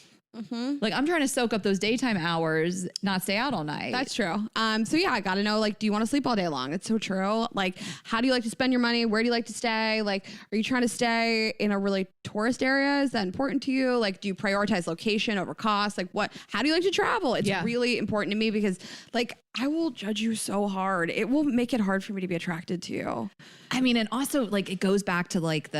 Like, I'm trying to soak up those daytime hours, not stay out all night. That's true. So yeah, I got to know, like, do you want to sleep all day long? It's so true. Like, how do you like to spend your money? Where do you like to stay? Like, are you trying to stay in a really tourist area? Is that important to you? Like, do you prioritize location over cost? Like, how do you like to travel? It's really important to me because like, I will judge you so hard. It will make it hard for me to be attracted to you. I mean, and also like, it goes back to like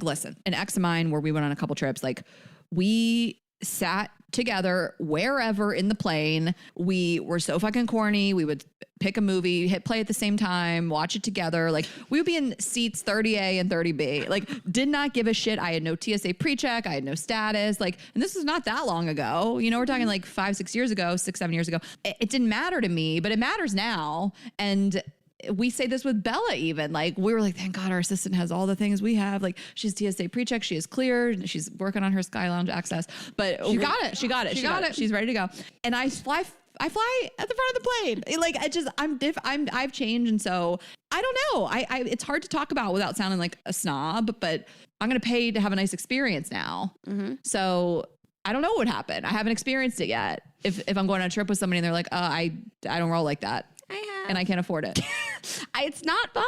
listen, an ex of mine where we went on a couple trips, like we sat together wherever in the plane. We were so fucking corny. We would pick a movie, hit play at the same time, watch it together. Like, we would be in seats 30A and 30B. Like, did not give a shit. I had no TSA pre-check. I had no status. Like, and this is not that long ago. We're talking like 5-6 years ago, 6-7 years ago. It didn't matter to me, but it matters now. And we say this with Bella even. Like, we were like, thank God our assistant has all the things we have. Like, she's TSA pre-check. She is cleared. She's working on her Sky Lounge access. But she got it. She got it. She's ready to go. And I fly at the front of the plane. Like, I've changed. And so I don't know. It's hard to talk about without sounding like a snob, but I'm going to pay to have a nice experience now. So I don't know what would happen. I haven't experienced it yet. If I'm going on a trip with somebody and they're like, I don't roll like that. And I can't afford it. It's not fun.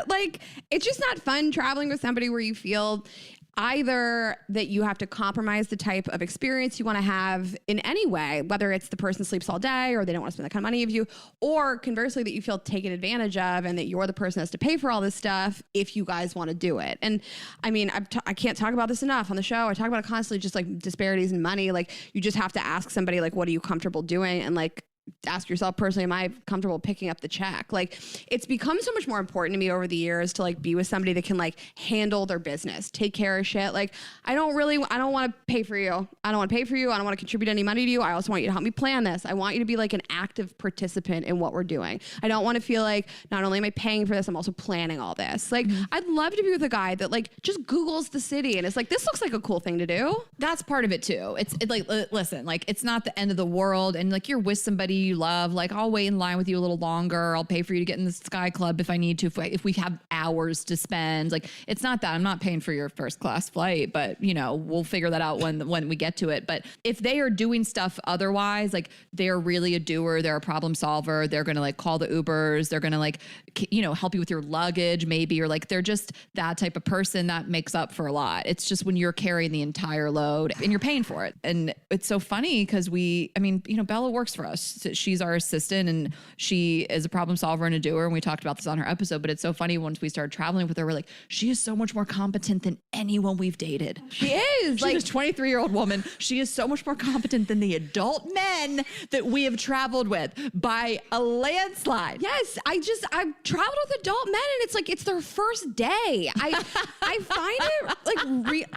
Like, it's just not fun traveling with somebody where you feel, either that you have to compromise the type of experience you want to have in any way, whether it's the person sleeps all day or they don't want to spend that kind of money of you, or conversely that you feel taken advantage of and that you're the person that has to pay for all this stuff if you guys want to do it. And I mean, I can't talk about this enough on the show. I talk about it constantly, just like disparities in money. Like you just have to ask somebody like, what are you comfortable doing? And like, ask yourself personally, am I comfortable picking up the check? Like it's become so much more important to me over the years to like be with somebody that can like handle their business, take care of shit. Like I don't want to pay for you. I don't want to pay for you. I don't want to contribute any money to you. I also want you to help me plan this. I want you to be like an active participant in what we're doing. I don't want to feel like not only am I paying for this, I'm also planning all this. Like I'd love to be with a guy that like just Googles the city and it's like, this looks like a cool thing to do. That's part of it too. It's like, listen, like it's not the end of the world. And like you're with somebody you love, like I'll wait in line with you a little longer. I'll pay for you to get in the Sky Club if I need to, if we have hours to spend. Like it's not that I'm not paying for your first class flight, but you know, we'll figure that out when we get to it. But if they are doing stuff otherwise, like they're really a doer, they're a problem solver, they're going to like call the Ubers, they're going to like, you know, help you with your luggage maybe, or like they're just that type of person that makes up for a lot. It's just when you're carrying the entire load and you're paying for it. And it's so funny because Bella works for us. She's our assistant and she is a problem solver and a doer. And we talked about this on her episode, but it's so funny once we started traveling with her, we're like, she is so much more competent than anyone we've dated. She is. She's a 23-year-old woman. She is so much more competent than the adult men that we have traveled with by a landslide. Yes. I've traveled with adult men and it's like, it's their first day. I find it like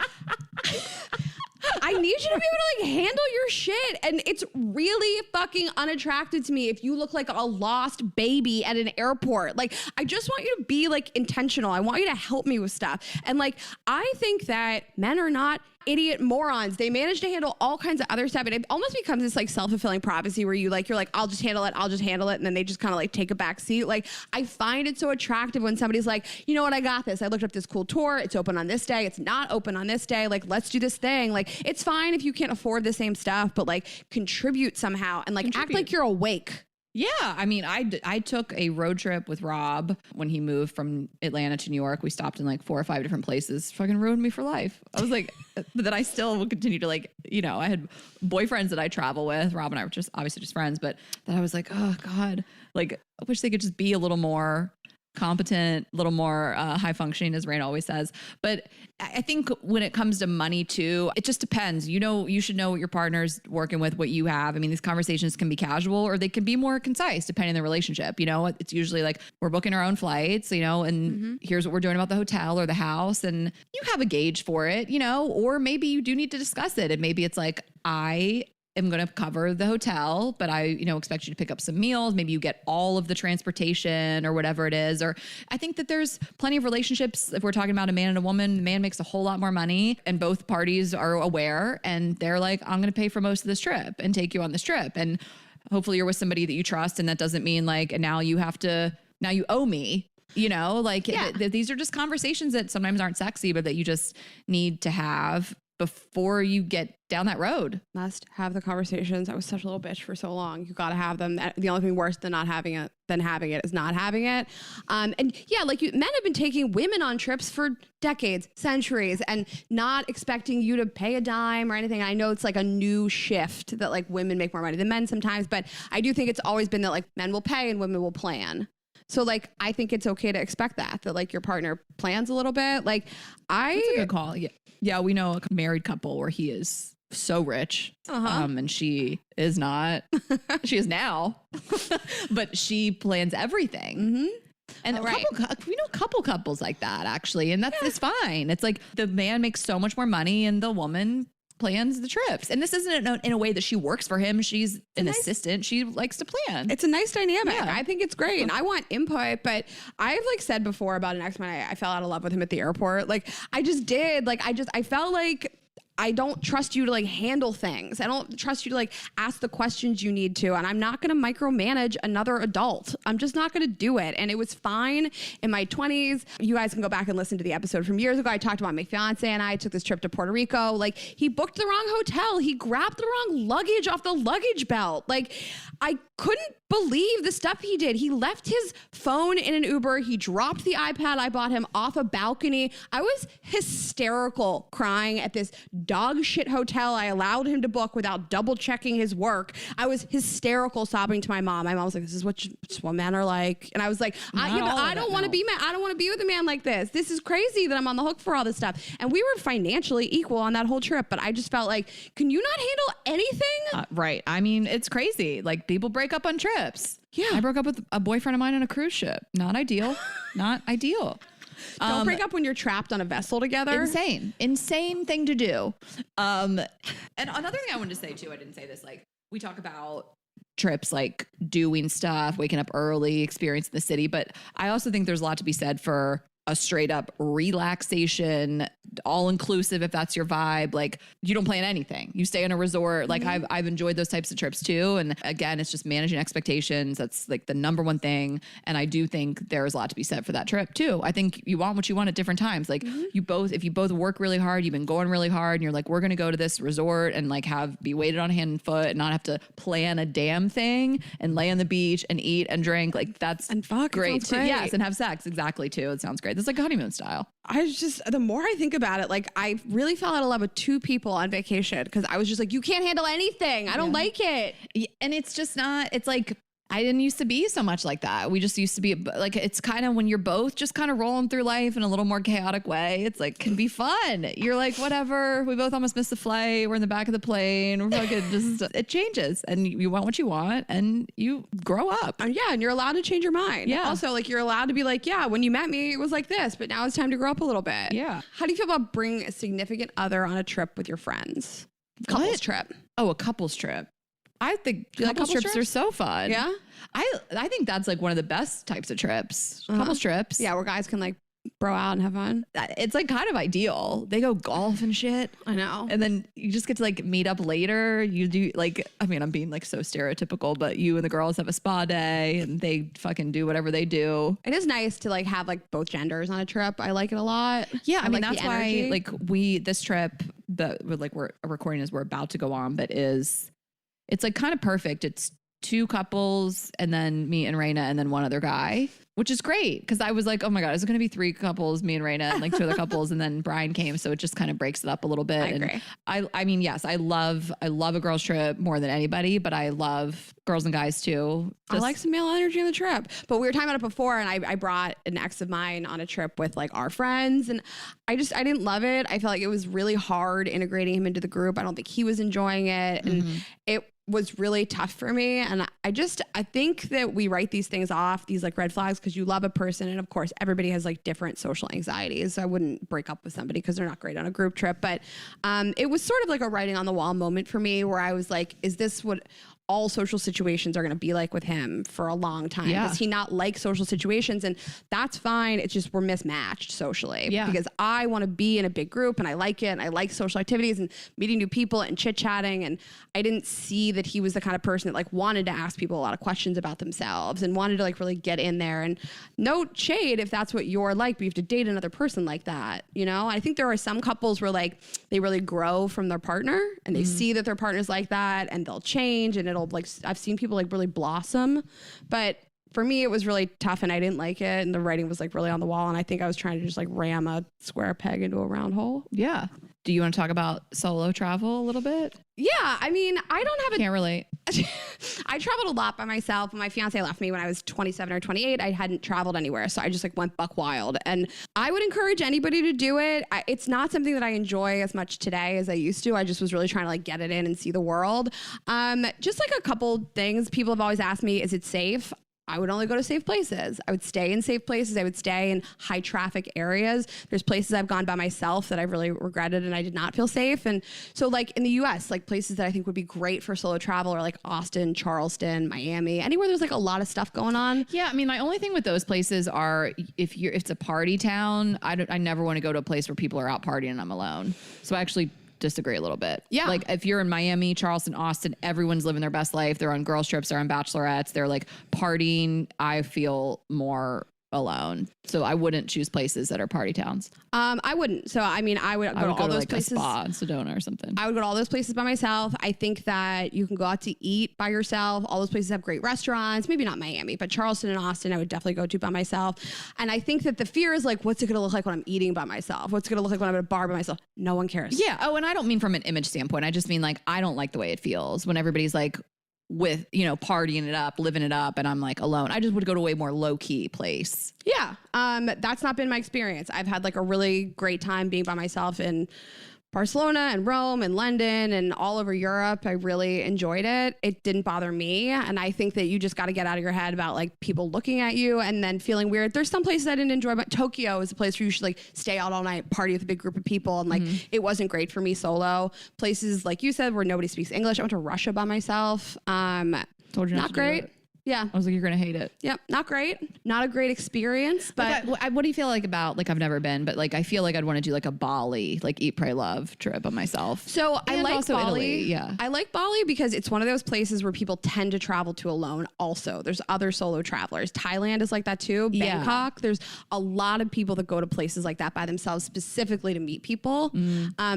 I need you to be able to like handle your shit. And it's really fucking unattractive to me if you look like a lost baby at an airport. Like, I just want you to be like intentional. I want you to help me with stuff. And like, I think that men are not idiot morons. They manage to handle all kinds of other stuff. And it almost becomes this like self-fulfilling prophecy where you're like, I'll just handle it. And then they just kind of like take a back seat. Like, I find it so attractive when somebody's like, you know what, I got this. I looked up this cool tour. It's open on this day. It's not open on this day. Like, let's do this thing. Like, it's fine if you can't afford the same stuff, but like contribute somehow and like act like you're awake. Yeah. I mean, I took a road trip with Rob when he moved from Atlanta to New York. We stopped in like 4 or 5 different places. Fucking ruined me for life. I was like, but then I still will continue to like, you know, I had boyfriends that I travel with. Rob and I were just obviously just friends, but then I was like, oh God, like I wish they could just be a little more competent, a little more high functioning, as Rain always says. But I think when it comes to money too, it just depends. You know, you should know what your partner's working with, what you have. I mean, these conversations can be casual or they can be more concise depending on the relationship. You know, it's usually like we're booking our own flights, you know, and here's what we're doing about the hotel or the house. And you have a gauge for it, you know, or maybe you do need to discuss it. And maybe it's like, I am going to cover the hotel, but I, you know, expect you to pick up some meals. Maybe you get all of the transportation or whatever it is. Or I think that there's plenty of relationships. If we're talking about a man and a woman, the man makes a whole lot more money and both parties are aware and they're like, I'm going to pay for most of this trip and take you on this trip. And hopefully you're with somebody that you trust. And that doesn't mean like, and now you owe me. You know, like these are just conversations that sometimes aren't sexy, but that you just need to have before you get down that road. Must have the conversations. I was such a little bitch for so long. You got to have them. The only thing worse than not having it is not having it. And yeah, like men have been taking women on trips for decades, centuries, and not expecting you to pay a dime or anything. I know it's like a new shift that like women make more money than men sometimes, but I do think it's always been that like men will pay and women will plan. So like, I think it's okay to expect that like your partner plans a little bit. Like That's a good call. Yeah. Yeah. We know a married couple where he is so rich. And she is not, she is now, but she plans everything. And we know a couple couples like that actually. And it's fine. It's like the man makes so much more money and the woman plans the trips. And this isn't in a way that she works for him. She's an assistant. She likes to plan. It's a nice dynamic. Yeah. I think it's great. And I want input, but I've like said before about an ex-man, I fell out of love with him at the airport. Like I just did. Like I felt like I don't trust you to like handle things. I don't trust you to like ask the questions you need to. And I'm not going to micromanage another adult. I'm just not going to do it. And it was fine in my 20s. You guys can go back and listen to the episode from years ago. I talked about my fiance and I took this trip to Puerto Rico. Like, he booked the wrong hotel. He grabbed the wrong luggage off the luggage belt. Like, I couldn't believe the stuff he did. He left his phone in an Uber. He dropped the iPad I bought him off a balcony. I was hysterical crying at this dog shit hotel I allowed him to book without double checking his work. I was hysterical sobbing to my mom. My mom was like, this is what men are like. And I was like, I don't want to be I don't want to be with a man like this. This is crazy that I'm on the hook for all this stuff. And we were financially equal on that whole trip. But I just felt like, can you not handle anything? Right. I mean, it's crazy. Like, people break up on trips. Yeah. I broke up with a boyfriend of mine on a cruise ship. Not ideal. Not ideal. Don't break up when you're trapped on a vessel together. Insane thing to do. And another thing I wanted to say too, I didn't say this, like, we talk about trips, like doing stuff, waking up early, experiencing the city. But I also think there's a lot to be said for a straight up relaxation, all inclusive, if that's your vibe. Like, you don't plan anything. You stay in a resort. Like, I've enjoyed those types of trips too. And again, it's just managing expectations. That's like the number one thing. And I do think there's a lot to be said for that trip too. I think you want what you want at different times. Like, if you both work really hard, you've been going really hard, and you're like, we're going to go to this resort and like be waited on hand and foot and not have to plan a damn thing and lay on the beach and eat and drink. Like, that's great too. Yes. And have sex. Exactly too. It sounds great. It's like honeymoon style. The more I think about it, like, I really fell out of love with two people on vacation because I was just like, you can't handle anything. I don't like it. And it's just not, it's like, I didn't used to be so much like that. We just used to be like, it's kind of when you're both just kind of rolling through life in a little more chaotic way. It's like, can be fun. You're like, whatever. We both almost missed the flight. We're in the back of the plane. We're fucking, it changes, and you want what you want and you grow up. And and you're allowed to change your mind. Yeah. Also, like, you're allowed to be like, yeah, when you met me, it was like this, but now it's time to grow up a little bit. Yeah. How do you feel about bringing a significant other on a trip with your friends? Couples trip. Oh, a couples trip. I think like couples trips are so fun. Yeah. I think that's like one of the best types of trips. Couples trips. Yeah, where guys can like bro out and have fun. It's like kind of ideal. They go golf and shit. I know. And then you just get to like meet up later. You do like, I mean, I'm being like so stereotypical, but you and the girls have a spa day and they fucking do whatever they do. It is nice to like have like both genders on a trip. I like it a lot. Yeah. I mean, like that's why like this trip that we're recording is we're about to go on, but it's like kind of perfect. It's 2 couples and then me and Raina and then one other guy, which is great. Cause I was like, oh my God, is it going to be 3 couples, me and Raina and like 2 other couples. And then Brian came. So it just kind of breaks it up a little bit. I agree. And I mean, yes, I love a girls trip more than anybody, but I love girls and guys too. I like some male energy on the trip, but we were talking about it before. And I brought an ex of mine on a trip with like our friends, and I didn't love it. I felt like it was really hard integrating him into the group. I don't think he was enjoying it. And it was really tough for me. And I think that we write these things off, these like red flags, because you love a person. And of course, everybody has like different social anxieties. So I wouldn't break up with somebody because they're not great on a group trip. But it was sort of like a writing on the wall moment for me where I was like, is this what all social situations are going to be like with him for a long time? Yeah. Does he not like social situations? And that's fine. It's just we're mismatched socially. Yeah. Because I want to be in a big group and I like it and I like social activities and meeting new people and chit-chatting. And I didn't see that he was the kind of person that like wanted to ask people a lot of questions about themselves and wanted to like really get in there. And no shade if that's what you're like, but you have to date another person like that. You know, I think there are some couples where like they really grow from their partner and they see that their partner's like that and they'll change and it'll like, I've seen people like really blossom, but for me, it was really tough and I didn't like it. And the writing was like really on the wall. And I think I was trying to just like ram a square peg into a round hole. Yeah. Do you want to talk about solo travel a little bit? Yeah. I mean, I don't have Can't relate. I traveled a lot by myself. When my fiance left me when I was 27 or 28, I hadn't traveled anywhere. So I just like went buck wild. And I would encourage anybody to do it. It's not something that I enjoy as much today as I used to. I just was really trying to like get it in and see the world. Just like a couple things people have always asked me, is it safe? I would only go to safe places. I would stay in safe places. I would stay in high traffic areas. There's places I've gone by myself that I've really regretted and I did not feel safe. And so like in the US, like places that I think would be great for solo travel are like Austin, Charleston, Miami, anywhere there's like a lot of stuff going on. Yeah. I mean, my only thing with those places are if it's a party town, I never want to go to a place where people are out partying and I'm alone. So I actually disagree a little bit. Yeah. Like if you're in Miami, Charleston, Austin, everyone's living their best life. They're on girls trips, they're on bachelorettes, they're like partying. I feel more alone. So I wouldn't choose places that are party towns. I wouldn't. So, I mean, I would go to all those like places. A spa in Sedona or something. I would go to all those places by myself. I think that you can go out to eat by yourself. All those places have great restaurants. Maybe not Miami, but Charleston and Austin, I would definitely go to by myself. And I think that the fear is like, what's it going to look like when I'm eating by myself? What's it going to look like when I'm at a bar by myself? No one cares. Yeah. Oh, and I don't mean from an image standpoint. I just mean like, I don't like the way it feels when everybody's like with, you know, partying it up, living it up, and I'm like alone. I just would go to a way more low key place. Yeah. That's not been my experience. I've had like a really great time being by myself in Barcelona and Rome and London and all over Europe. I really enjoyed it. It didn't bother me. And I think that you just got to get out of your head about like people looking at you and then feeling weird. There's some places I didn't enjoy, but Tokyo is a place where you should like stay out all night, party with a big group of people. And like, it wasn't great for me solo. Places like you said, where nobody speaks English. I went to Russia by myself. Told you not great. Yeah. I was like, you're going to hate it. Yep. Not great. Not a great experience, but what do you feel like about, like, I've never been, but like, I feel like I'd want to do like a Bali, like eat, pray, love trip on myself. So I like also Bali. Italy, yeah. I like Bali because it's one of those places where people tend to travel to alone. Also, there's other solo travelers. Thailand is like that too. Yeah. Bangkok. There's a lot of people that go to places like that by themselves specifically to meet people.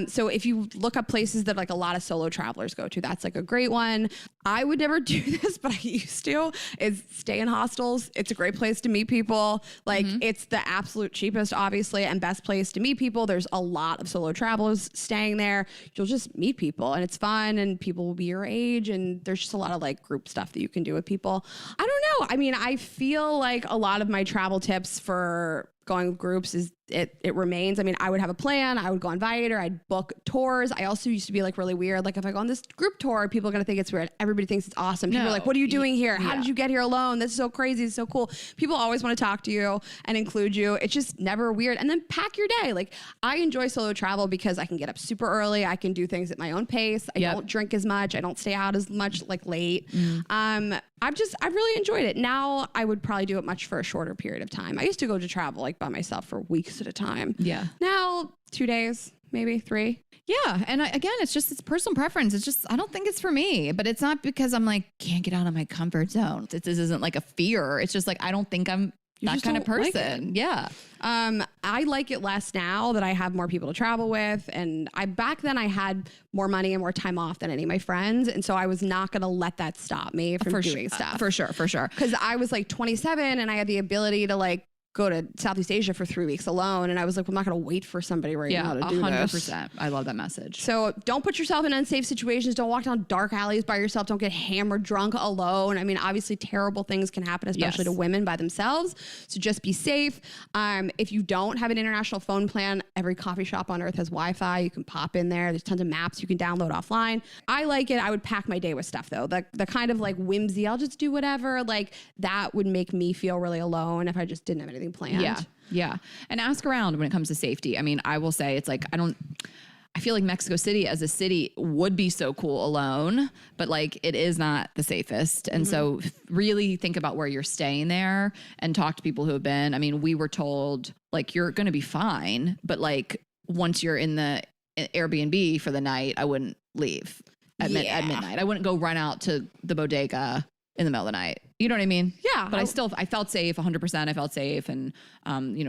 So if you look up places that like a lot of solo travelers go to, that's like a great one. I would never do this, but I used to, is stay in hostels. It's a great place to meet people. Like it's the absolute cheapest, obviously, and best place to meet people. There's a lot of solo travelers staying there. You'll just meet people and it's fun and people will be your age. And there's just a lot of like group stuff that you can do with people. I don't know. I mean, I feel like a lot of my travel tips for going with groups is it remains. I mean, I would have a plan. I would go on Vibrator. I'd book tours. I also used to be like really weird. Like if I go on this group tour, people are going to think it's weird. Everybody thinks it's awesome. People are like, what are you doing here? How did you get here alone? This is so crazy. It's so cool. People always want to talk to you and include you. It's just never weird. And then pack your day. Like I enjoy solo travel because I can get up super early. I can do things at my own pace. I don't drink as much. I don't stay out as much like late. I've really enjoyed it. Now I would probably do it much for a shorter period of time. I used to go to travel like by myself for weeks at a time. Yeah. Now 2 days, maybe 3. Yeah. And again, it's personal preference. It's just, I don't think it's for me, but it's not because I'm like, can't get out of my comfort zone. This isn't like a fear. It's just like, I don't think I'm that kind of person. Like yeah. I like it less now that I have more people to travel with. And back then I had more money and more time off than any of my friends. And so I was not going to let that stop me from doing stuff. For sure. Cause I was like 27 and I had the ability to like go to Southeast Asia for 3 weeks alone. And I was like, well, I'm not going to wait for somebody right now to do 100%. this. I love that message. So don't put yourself in unsafe situations. Don't walk down dark alleys by yourself. Don't get hammered drunk alone. I mean, obviously terrible things can happen, especially to women by themselves. So just be safe. If you don't have an international phone plan, every coffee shop on earth has Wi-Fi. You can pop in there. There's tons of maps you can download offline. I like it. I would pack my day with stuff though. The kind of like whimsy, I'll just do whatever. Like that would make me feel really alone if I just didn't have anything planned. Yeah. And ask around when it comes to safety. I mean, I will say it's like, I feel like Mexico City as a city would be so cool alone, but like it is not the safest. And so really think about where you're staying there and talk to people who have been. I mean, we were told like, you're going to be fine, but like once you're in the Airbnb for the night, I wouldn't leave at midnight. I wouldn't go run out to the bodega in the middle of the night. You know what I mean? Yeah. But I felt safe 100%. I felt safe and,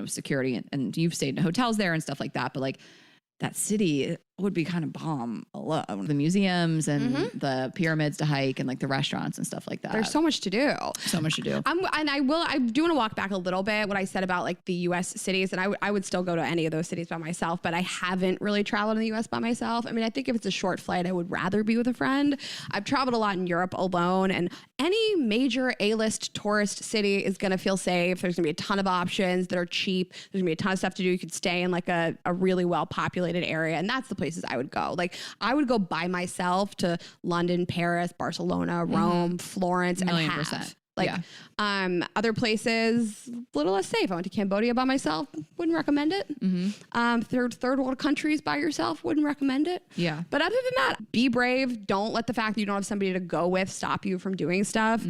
security and you've stayed in hotels there and stuff like that. But like that city would be kind of bomb alone. The museums and the pyramids to hike and like the restaurants and stuff like that. There's so much to do. I do want to walk back a little bit what I said about like the US cities, and I would still go to any of those cities by myself, but I haven't really traveled in the US by myself. I mean, I think if it's a short flight, I would rather be with a friend. I've traveled a lot in Europe alone, and any major A-list tourist city is going to feel safe. There's going to be a ton of options that are cheap. There's going to be a ton of stuff to do. You could stay in like a really well-populated area, and that's the places I would go. Like I would go by myself to London, Paris, Barcelona, Rome, Florence, and have. Like other places, a little less safe. I went to Cambodia by myself. Wouldn't recommend it. Third world countries by yourself. Wouldn't recommend it. Yeah. But other than that, be brave. Don't let the fact that you don't have somebody to go with stop you from doing stuff.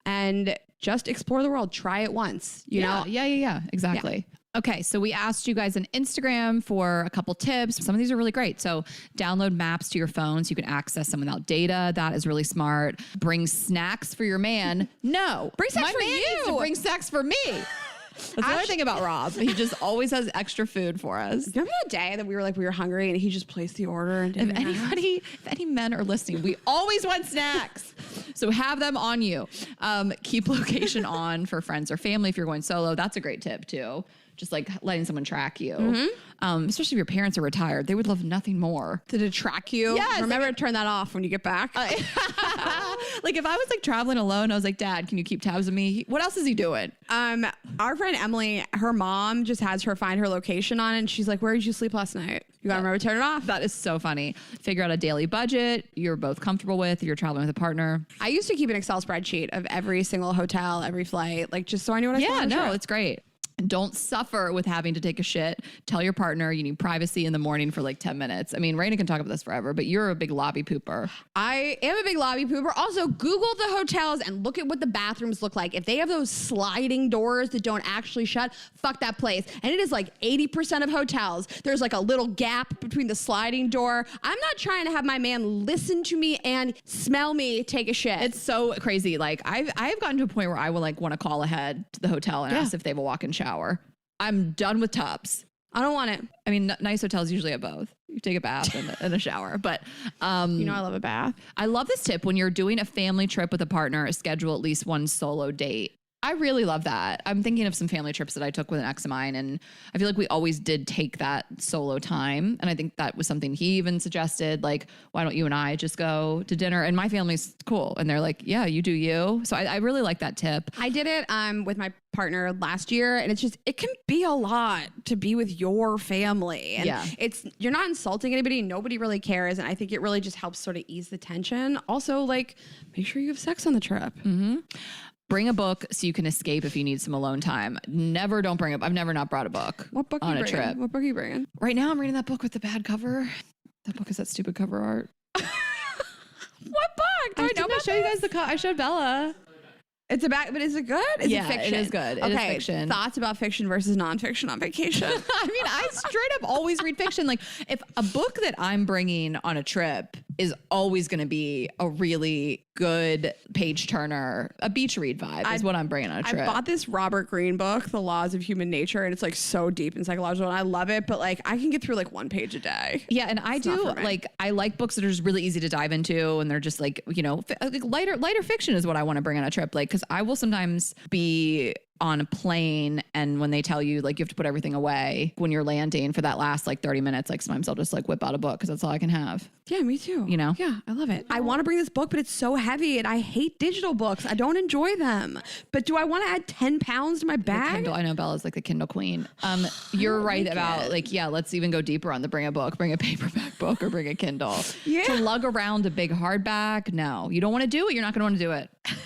And just explore the world. Try it once. You know? Yeah. Exactly. Okay, so we asked you guys on Instagram for a couple tips. Some of these are really great. So download maps to your phone so you can access them without data. That is really smart. Bring snacks for your man. No. Bring snacks My for man you. needs to bring snacks for me. That's the only thing about Rob. He just always has extra food for us. Remember that day that we were hungry and he just placed the order and If any men are listening, we always want snacks. So have them on you. Keep location on for friends or family if you're going solo. That's a great tip too. Just like letting someone track you. Especially if your parents are retired. They would love nothing more. to track you. Yes, Remember to turn that off when you get back. Like if I was like traveling alone, I was like, Dad, can you keep tabs of me? What else is he doing? Our friend Emily, her mom just has her find her location on it, and she's like, where did you sleep last night? You gotta remember to turn it off. That is so funny. Figure out a daily budget you're both comfortable with. You're traveling with a partner. I used to keep an Excel spreadsheet of every single hotel, every flight, like just so I knew what I spent on the trip. It's great. Don't suffer with having to take a shit. Tell your partner you need privacy in the morning for like 10 minutes. I mean, Raina can talk about this forever, but you're a big lobby pooper. I am a big lobby pooper. Also, Google the hotels and look at what the bathrooms look like. If they have those sliding doors that don't actually shut, fuck that place. And it is like 80% of hotels. There's like a little gap between the sliding door. I'm not trying to have my man listen to me and smell me take a shit. It's so crazy. Like I've gotten to a point where I will like want to call ahead to the hotel and ask if they have a walk-in shower. I'm done with tubs. I don't want it. I mean, nice hotels usually have both. You take a bath and a shower, but I love a bath. I love this tip. When you're doing a family trip with a partner, schedule at least one solo date. I really love that. I'm thinking of some family trips that I took with an ex of mine, and I feel like we always did take that solo time. And I think that was something he even suggested, like, why don't you and I just go to dinner? And my family's cool. And they're like, yeah, you do you. So I really like that tip. I did it with my partner last year, and it can be a lot to be with your family. And you're not insulting anybody. Nobody really cares. And I think it really just helps sort of ease the tension. Also, like, make sure you have sex on the trip. Mm-hmm. Bring a book so you can escape if you need some alone time. Don't bring up. I've never not brought a book. What book on you a bringing? trip? What book are you bringing? Right now I'm reading that book with the bad cover. That book is that stupid cover art. What book? Do I know about show you guys the I showed Bella. It's but is it good? Is it fiction? It is good. It is fiction. Thoughts about fiction versus nonfiction on vacation. I mean, I straight up always read fiction. Like if a book that I'm bringing on a trip is always going to be a really good page turner, a beach read vibe is what I'm bringing on a trip. I bought this Robert Greene book, The Laws of Human Nature, and it's like so deep and psychological, and I love it, but like I can get through like one page a day. Yeah, and I like books that are just really easy to dive into, and they're just like, lighter fiction is what I want to bring on a trip. Like, because I will sometimes be on a plane, and when they tell you like you have to put everything away when you're landing for that last like 30 minutes, like sometimes I'll just like whip out a book because that's all I can have. Yeah, me too. You know? Yeah, I love it. I want to bring this book, but it's so heavy, and I hate digital books. I don't enjoy them. But do I want to add 10 pounds to my bag? Kindle, I know Bella's like the Kindle queen. You're right about let's even go deeper on the bring a book, bring a paperback book or bring a Kindle. Yeah. To lug around a big hardback, no. You don't want to do it, you're not going to want to do it.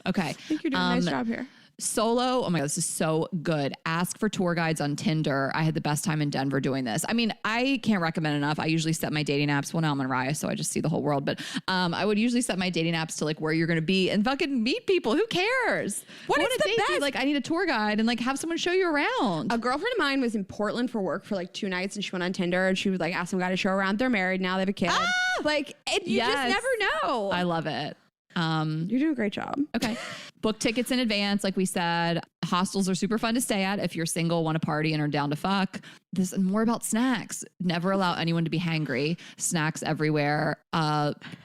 Okay. I think you're doing a nice job here. Solo. Oh my God, this is so good. Ask for tour guides on Tinder. I had the best time in Denver doing this. I mean, I can't recommend enough. I usually set my dating apps. Well, now I'm on Raya, so I just see the whole world. But I would usually set my dating apps to like where you're going to be and fucking meet people. Who cares? What is the best? Like I need a tour guide and like have someone show you around. A girlfriend of mine was in Portland for work for like 2 nights, and she went on Tinder and she would like ask some guy to show her around. They're married now. They have a kid. You just never know. I love it. You're doing a great job. Okay. Book tickets in advance. Like we said, hostels are super fun to stay at if you're single, want to party, and are down to fuck. This is more about snacks. Never allow anyone to be hangry. Snacks everywhere.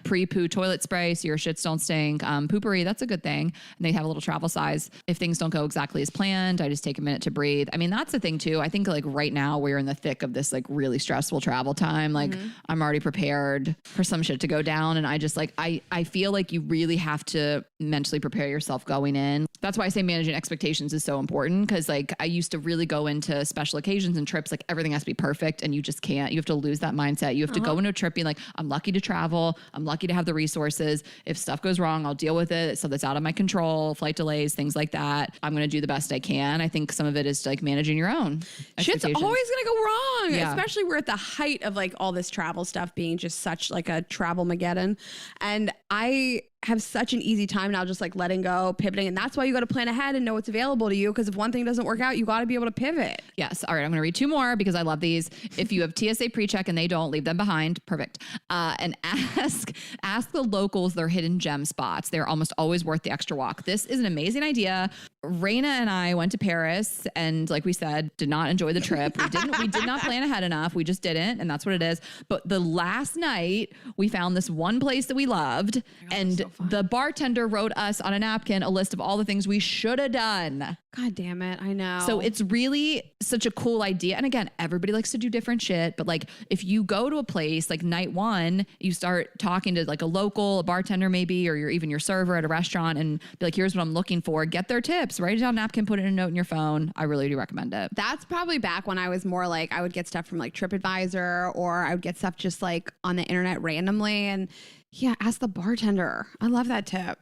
Pre-poo toilet spray so your shits don't stink. Poopery, that's a good thing. And they have a little travel size. If things don't go exactly as planned, I just take a minute to breathe. I mean, that's the thing too. I think like right now we're in the thick of this like really stressful travel time. Like I'm already prepared for some shit to go down. And I just like, I feel like you really have to mentally prepare yourself going in. That's why I say managing expectations is so important. Cause like I used to really go into special occasions and trips, like everything has to be perfect, and you just can't. You have to lose that mindset. You have to go into a trip being like, I'm lucky to travel. I'm lucky to have the resources. If stuff goes wrong, I'll deal with it. So that's out of my control, flight delays, things like that. I'm going to do the best I can. I think some of it is like managing your own Shit's always going to go wrong, especially we're at the height of like all this travel stuff being just such like a travel-mageddon. And I have such an easy time now just like letting go, pivoting. And that's why you got to plan ahead and know what's available to you. Because if one thing doesn't work out, you got to be able to pivot. Yes. All right. I'm going to read 2 more because I love these. If you have TSA pre-check and they don't, leave them behind. Perfect. And ask the locals their hidden gem spots. They're almost always worth the extra walk. This is an amazing idea. Raina and I went to Paris and like we said, did not enjoy the trip. We did not plan ahead enough. We just didn't. And that's what it is. But the last night we found this one place that we loved and the bartender wrote us on a napkin a list of all the things we should have done. God damn it. I know. So it's really such a cool idea. And again, everybody likes to do different shit. But like if you go to a place like night 1, you start talking to like a local, a bartender maybe, or even your server at a restaurant and be like, here's what I'm looking for. Get their tips. Write it down on a napkin, put it in a note in your phone. I really do recommend it. That's probably back when I was more like I would get stuff from like TripAdvisor or I would get stuff just like on the internet randomly. And yeah, ask the bartender. I love that tip.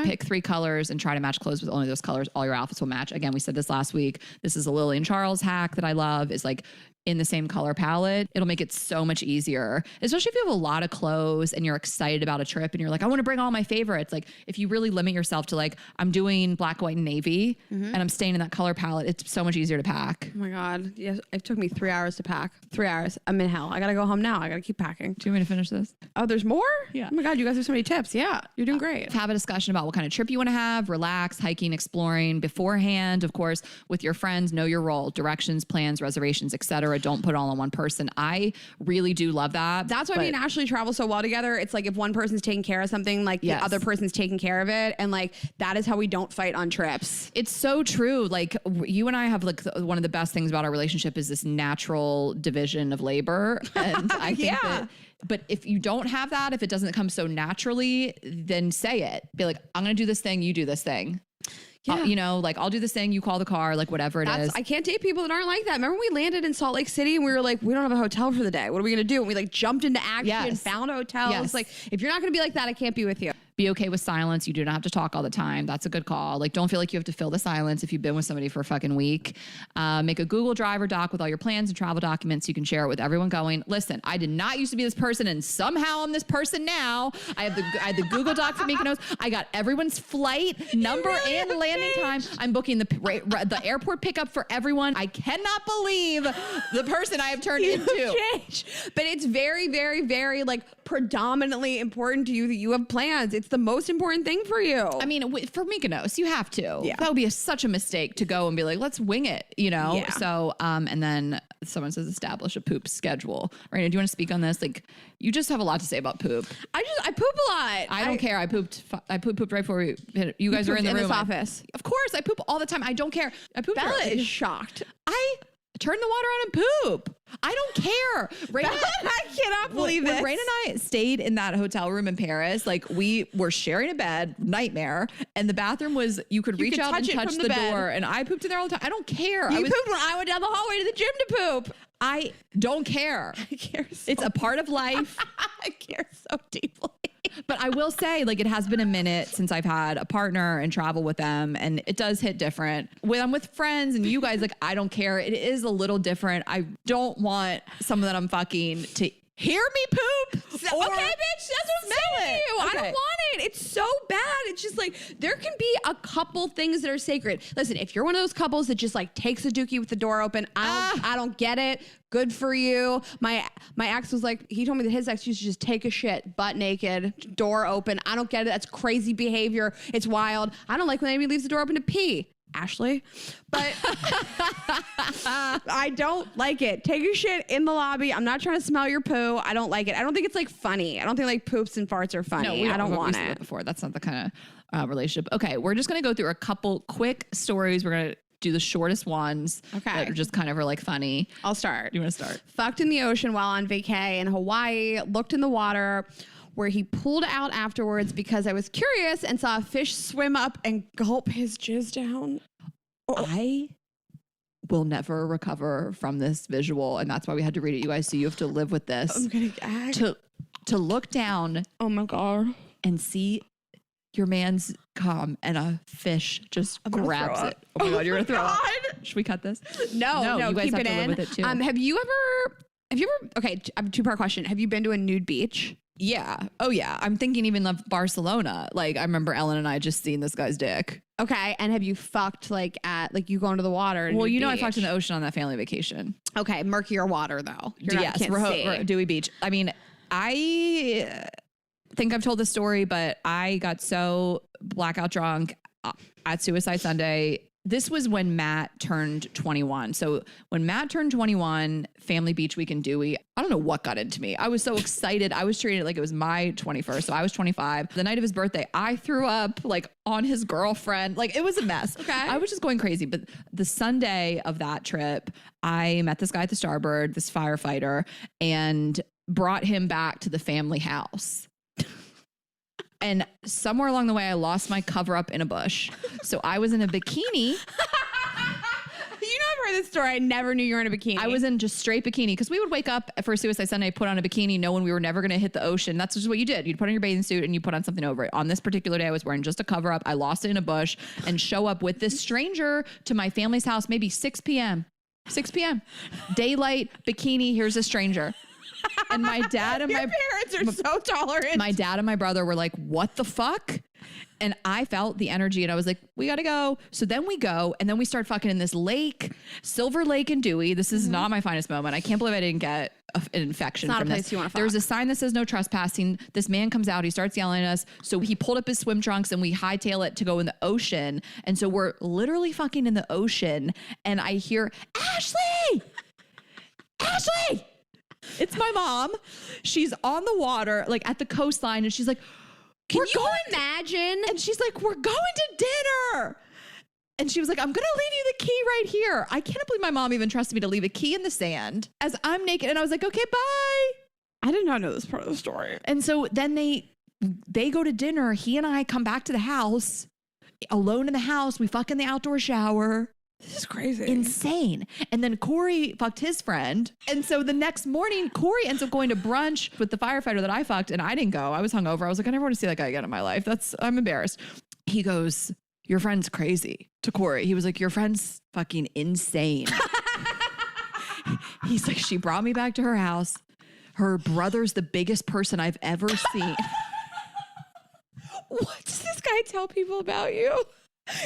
Pick 3 colors and try to match clothes with only those colors. All your outfits will match. Again, we said this last week. This is a Lily and Charles hack that I love is like in the same color palette. It'll make it so much easier, especially if you have a lot of clothes and you're excited about a trip and you're like, I want to bring all my favorites. Like if you really limit yourself to like, I'm doing black, white, and navy and I'm staying in that color palette, it's so much easier to pack. Oh my God. Yes. It took me 3 hours to pack. 3 hours. I'm in hell. I got to go home now. I got to keep packing. Do you want me to finish this? Oh, there's more? Yeah. Oh my God. You guys have so many tips. Yeah. You're doing great. Have a discussion about what kind of trip you want to have, relax, hiking, exploring beforehand, of course, with your friends, know your role, directions, plans, reservations, etc. Don't put it all on one person. I really do love that. That's why me and Ashley travel so well together. It's like if one person's taking care of something, like the other person's taking care of it. And like, that is how we don't fight on trips. It's so true. Like you and I have like one of the best things about our relationship is this natural division of labor. And I think that, but if you don't have that, if it doesn't come so naturally, then say it. Be like, I'm going to do this thing. You do this thing. Yeah. You know, like I'll do this thing, you call the car, like whatever it is. I can't date people that aren't like that. Remember we landed in Salt Lake City and we were like, we don't have a hotel for the day. What are we going to do? And we like jumped into action, found hotels. Like if you're not going to be like that, I can't be with you. Be okay with silence. You do not have to talk all the time. That's a good call. Like, don't feel like you have to fill the silence if you've been with somebody for a fucking week. Make a Google Drive or doc with all your plans and travel documents. You can share it with everyone going, listen, I did not used to be this person and somehow I'm this person now. I had the Google Doc for Mykonos. I got everyone's flight number and landing time. I'm booking the airport pickup for everyone. I cannot believe the person I have turned into. But it's very, very, very like predominantly important to you that you have plans. It's the most important thing for you. I mean, for Mykonos, you have to. Yeah. That would be such a mistake to go and be like, let's wing it, you know? Yeah. So, and then someone says establish a poop schedule. Raina, do you want to speak on this? Like, you just have a lot to say about poop. I poop a lot. I don't care. I pooped right before you guys were in the room. This office. Of course, I poop all the time. I don't care. I poop. Bella is shocked. I turn the water on and poop. I don't care. I cannot believe this. When Rain and I stayed in that hotel room in Paris, like we were sharing a bed, nightmare, and the bathroom was, you could reach out and touch the door, and I pooped in there all the time. I don't care. You pooped when I went down the hallway to the gym to poop. I don't care. I care so It's a part of life. I care so deeply. But I will say, like, it has been a minute since I've had a partner and travel with them, and it does hit different. When I'm with friends and you guys, like, I don't care. It is a little different. I don't want someone that I'm fucking to hear me poop. Okay, bitch, that's what I'm saying to you. Okay. I don't want it. It's so bad. It's just like, there can be a couple things that are sacred. Listen, if you're one of those couples that just like takes a dookie with the door open, I don't get it. Good for you. My ex was like, he told me that his ex used to just take a shit butt naked, door open. I don't get it. That's crazy behavior. It's wild. I don't like when anybody leaves the door open to pee. Ashley, but I don't like it. Take your shit in the lobby. I'm not trying to smell your poo. I don't like it. I don't think it's like funny. I don't think like poops and farts are funny. No, I don't want it. Before. That's not the kind of relationship. Okay, we're just gonna go through a couple quick stories. We're gonna do the shortest ones. Okay. That are just kind of are like funny. I'll start. You want to start? Fucked in the ocean while on vacay in Hawaii. Looked in the water where he pulled out afterwards because I was curious and saw a fish swim up and gulp his jizz down. I will never recover from this visual, and that's why we had to read it, you guys. So you have to live with this. I'm gonna gag. To look down. Oh my God. And see your man's cum and a fish just grabs it. Oh my God, you're gonna throw up. Should we cut this? No, you guys keep have it to in. live with it too. Have you ever, okay, I have a 2-part question. Have you been to a nude beach? Yeah. Oh yeah. I'm thinking even of Barcelona. Like I remember Ellen and I just seeing this guy's dick. Okay. And have you fucked like at like you go into the water? And Well, you know, I beach? fucked in the ocean on that family vacation. Okay. Murkier water though. Yes. Dewey Beach. I mean, I think I've told this story, but I got so blackout drunk at Suicide Sunday. This was when Matt turned 21. So when Matt turned 21, Family Beach Week in Dewey, I don't know what got into me. I was so excited. I was treating it like it was my 21st. So I was 25. The night of his birthday, I threw up like on his girlfriend. Like it was a mess. Okay. I was just going crazy. But the Sunday of that trip, I met this guy at the Starboard, this firefighter, and brought him back to the family house. And somewhere along the way, I lost my cover up in a bush. So I was in a bikini. You know, I've heard this story. I never knew you were in a bikini. I was in just straight bikini because we would wake up for Suicide Sunday, put on a bikini, knowing we were never going to hit the ocean. That's just what you did. You'd put on your bathing suit and you put on something over it. On this particular day, I was wearing just a cover up. I lost it in a bush and show up with this stranger to my family's house, maybe 6 p.m. 6 p.m. Daylight, bikini, here's a stranger. And my dad and Your parents are so tolerant. My dad and my brother were like, what the fuck? And I felt the energy and I was like, we got to go. So then we go and then we start fucking in this lake, Silver Lake in Dewey. This is not my finest moment. I can't believe I didn't get an infection It's not from a place this. you wanna fuck. There's a sign that says no trespassing. This man comes out. He starts yelling at us. So he pulled up his swim trunks and we hightail it to go in the ocean. And so we're literally fucking in the ocean. And I hear, Ashley! Ashley! It's my mom. She's on the water, like at the coastline, and she's like, Can you imagine? And she's like, we're going to dinner. And she was like, I'm going to leave you the key right here. I can't believe my mom even trusted me to leave a key in the sand as I'm naked. And I was like, okay, bye. I did not know this part of the story. And so then they go to dinner. He and I come back to the house, alone in the house. We fuck in the outdoor shower. This is crazy. Insane. And then Corey fucked his friend. And so the next morning, Corey ends up going to brunch with the firefighter that I fucked. And I didn't go. I was hungover. I was like, I never want to see that guy again in my life. I'm embarrassed. He goes, your friend's crazy to Corey. He was like, your friend's fucking insane. He's like, she brought me back to her house. Her brother's the biggest person I've ever seen. What does this guy tell people about you?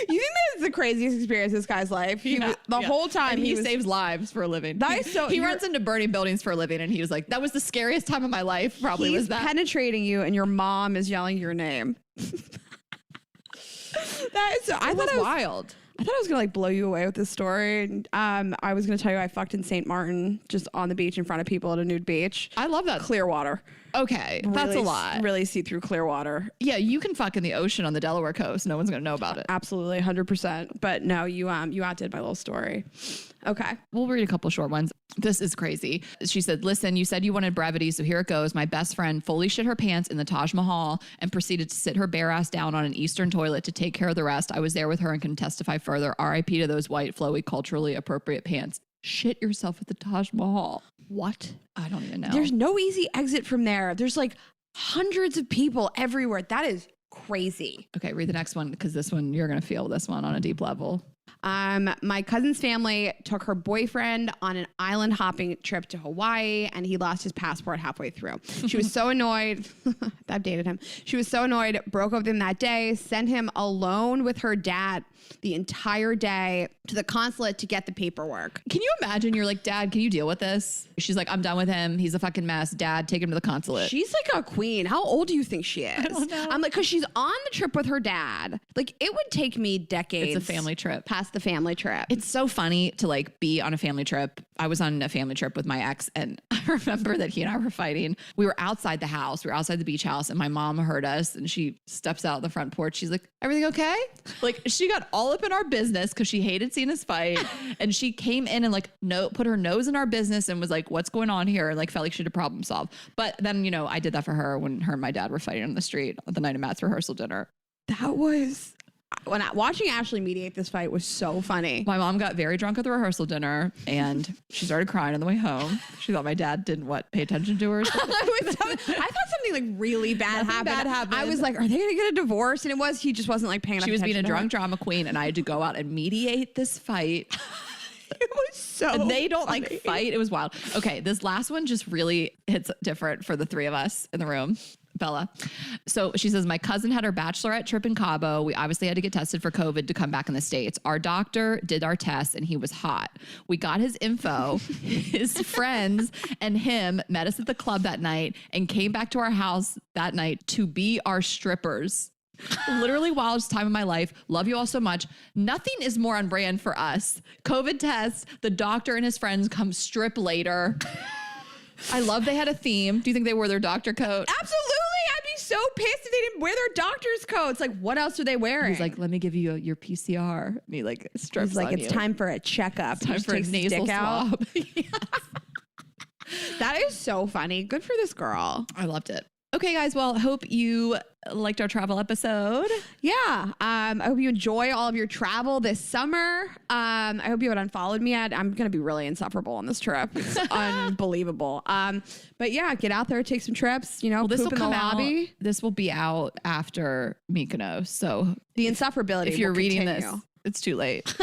You think that's the craziest experience in this guy's life? Whole time he saves lives for a living. He runs into burning buildings for a living, and he was like, that was the scariest time of my life. Probably was that. Penetrating you, and your mom is yelling your name. That is. I thought it was wild. I thought I was gonna like blow you away with this story. I was gonna tell you I fucked in St. Martin, just on the beach in front of people at a nude beach. I love that. Clear water. Okay, that's a lot. Really see through clear water. Yeah, you can fuck in the ocean on the Delaware coast. No one's gonna know about it. Absolutely, 100%. But no, you outdid my little story. Okay, we'll read a couple short ones. This is crazy. She said, listen, you said you wanted brevity, so here it goes. My best friend fully shit her pants in the Taj Mahal and proceeded to sit her bare ass down on an Eastern toilet to take care of the rest. I was there with her and can testify further. RIP to those white, flowy, culturally appropriate pants. Shit yourself at the Taj Mahal. What? I don't even know. There's no easy exit from there. There's like hundreds of people everywhere. That is crazy. Okay, read the next one because this one, you're going to feel this one on a deep level. My cousin's family took her boyfriend on an island hopping trip to Hawaii, and he lost his passport halfway through. She was so annoyed. That dated him. She was so annoyed, broke up with him that day, sent him alone with her dad the entire day to the consulate to get the paperwork. Can you imagine? You're like, Dad, can you deal with this? She's like, I'm done with him. He's a fucking mess. Dad, take him to the consulate. She's like a queen. How old do you think she is? I don't know. I'm like, because she's on the trip with her dad. Like, it would take me decades. It's a family trip. Past the family trip. It's so funny to like be on a family trip. I was on a family trip with my ex, and I remember that he and I were fighting. We were outside the house. We were outside the beach house, and my mom heard us, and she steps out the front porch. She's like, everything okay? Like, she got all up in our business because she hated seeing us fight. And she came in and like put her nose in our business and was like, what's going on here? And like felt like she had a problem solve. But then, I did that for her when her and my dad were fighting on the street the night of Matt's rehearsal dinner. That was... watching Ashley mediate this fight was so funny. My mom got very drunk at the rehearsal dinner and she started crying on the way home. She thought my dad didn't pay attention to her. I thought something like really bad happened. I was like, are they going to get a divorce? And he just wasn't like paying enough attention. She was being a drunk drama queen, and I had to go out and mediate this fight. It was so And they don't funny. like fight. It was wild. Okay, this last one just really hits different for the three of us in the room. Bella. So she says, my cousin had her bachelorette trip in Cabo. We obviously had to get tested for COVID to come back in the States. Our doctor did our tests and he was hot. We got his info. His friends and him met us at the club that night and came back to our house that night to be our strippers. Literally wildest time of my life. Love you all so much. Nothing is more on brand for us. COVID tests, the doctor and his friends come strip later. I love they had a theme. Do you think they wore their doctor coat? Absolutely. I'd be so pissed if they didn't wear their doctor's coats. Like, what else are they wearing? He's like, let me give you your PCR. And he like strips He's like, on it's you. time for a checkup. Time for a nasal swab. Yes. That is so funny. Good for this girl. I loved it. Okay, guys. Well, hope you liked our travel episode. Yeah. I hope you enjoy all of your travel this summer. I hope you haven't unfollowed me yet. I'm going to be really insufferable on this trip. It's unbelievable. But yeah, get out there, take some trips, you know, Well, this will poop in the come out. lobby. This will be out after Mykonos. So The insufferability. if you're will reading continue. this, it's too late.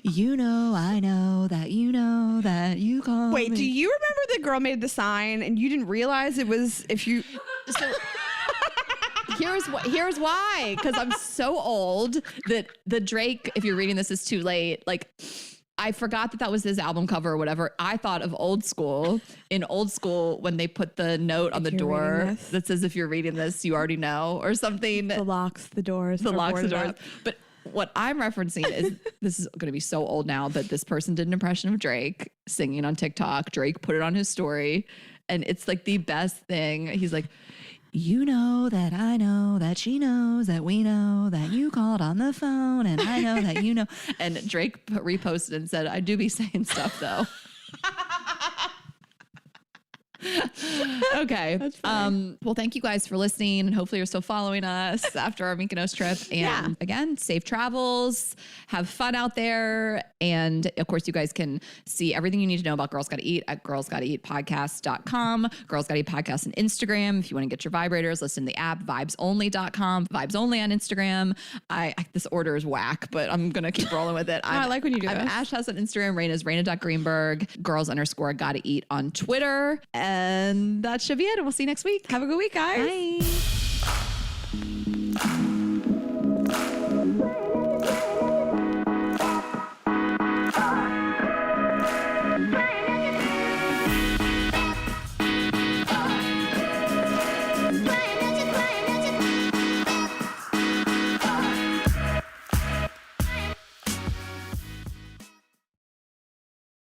You know, I know that you call Wait, me. do you remember the girl made the sign and you didn't realize it was if you... So here's why, because I'm so old that the Drake, if you're reading this, is too late. Like, I forgot that was his album cover or whatever. I thought of Old School. In Old School, when they put the note on the you're door reading this. that says, if you're reading this, you already know, or something. The locks, the doors. The are locks, the boarded doors. up. But what I'm referencing is, this is going to be so old now, but this person did an impression of Drake singing on TikTok. Drake put it on his story, and it's like the best thing. He's like, you know that I know that she knows that we know that you called on the phone, and I know that you know. And Drake reposted and said, I do be saying stuff though. Okay. That's funny. Well, thank you guys for listening, and hopefully you're still following us after our Mykonos trip. And again, safe travels, have fun out there. And of course, you guys can see everything you need to know about Girls Gotta Eat at girlsgottaeatpodcast.com, Girls Gotta Eat Podcast on Instagram. If you want to get your vibrators, listen to the app, vibesonly.com, Vibes Only on Instagram. This order is whack, but I'm going to keep rolling with it. I like when you do I'm this. Ash House on Instagram. Raina's Raina.Greenberg. Girls_Gotta Eat on Twitter. And that should be it. And we'll see you next week. Have a good week, guys. Bye.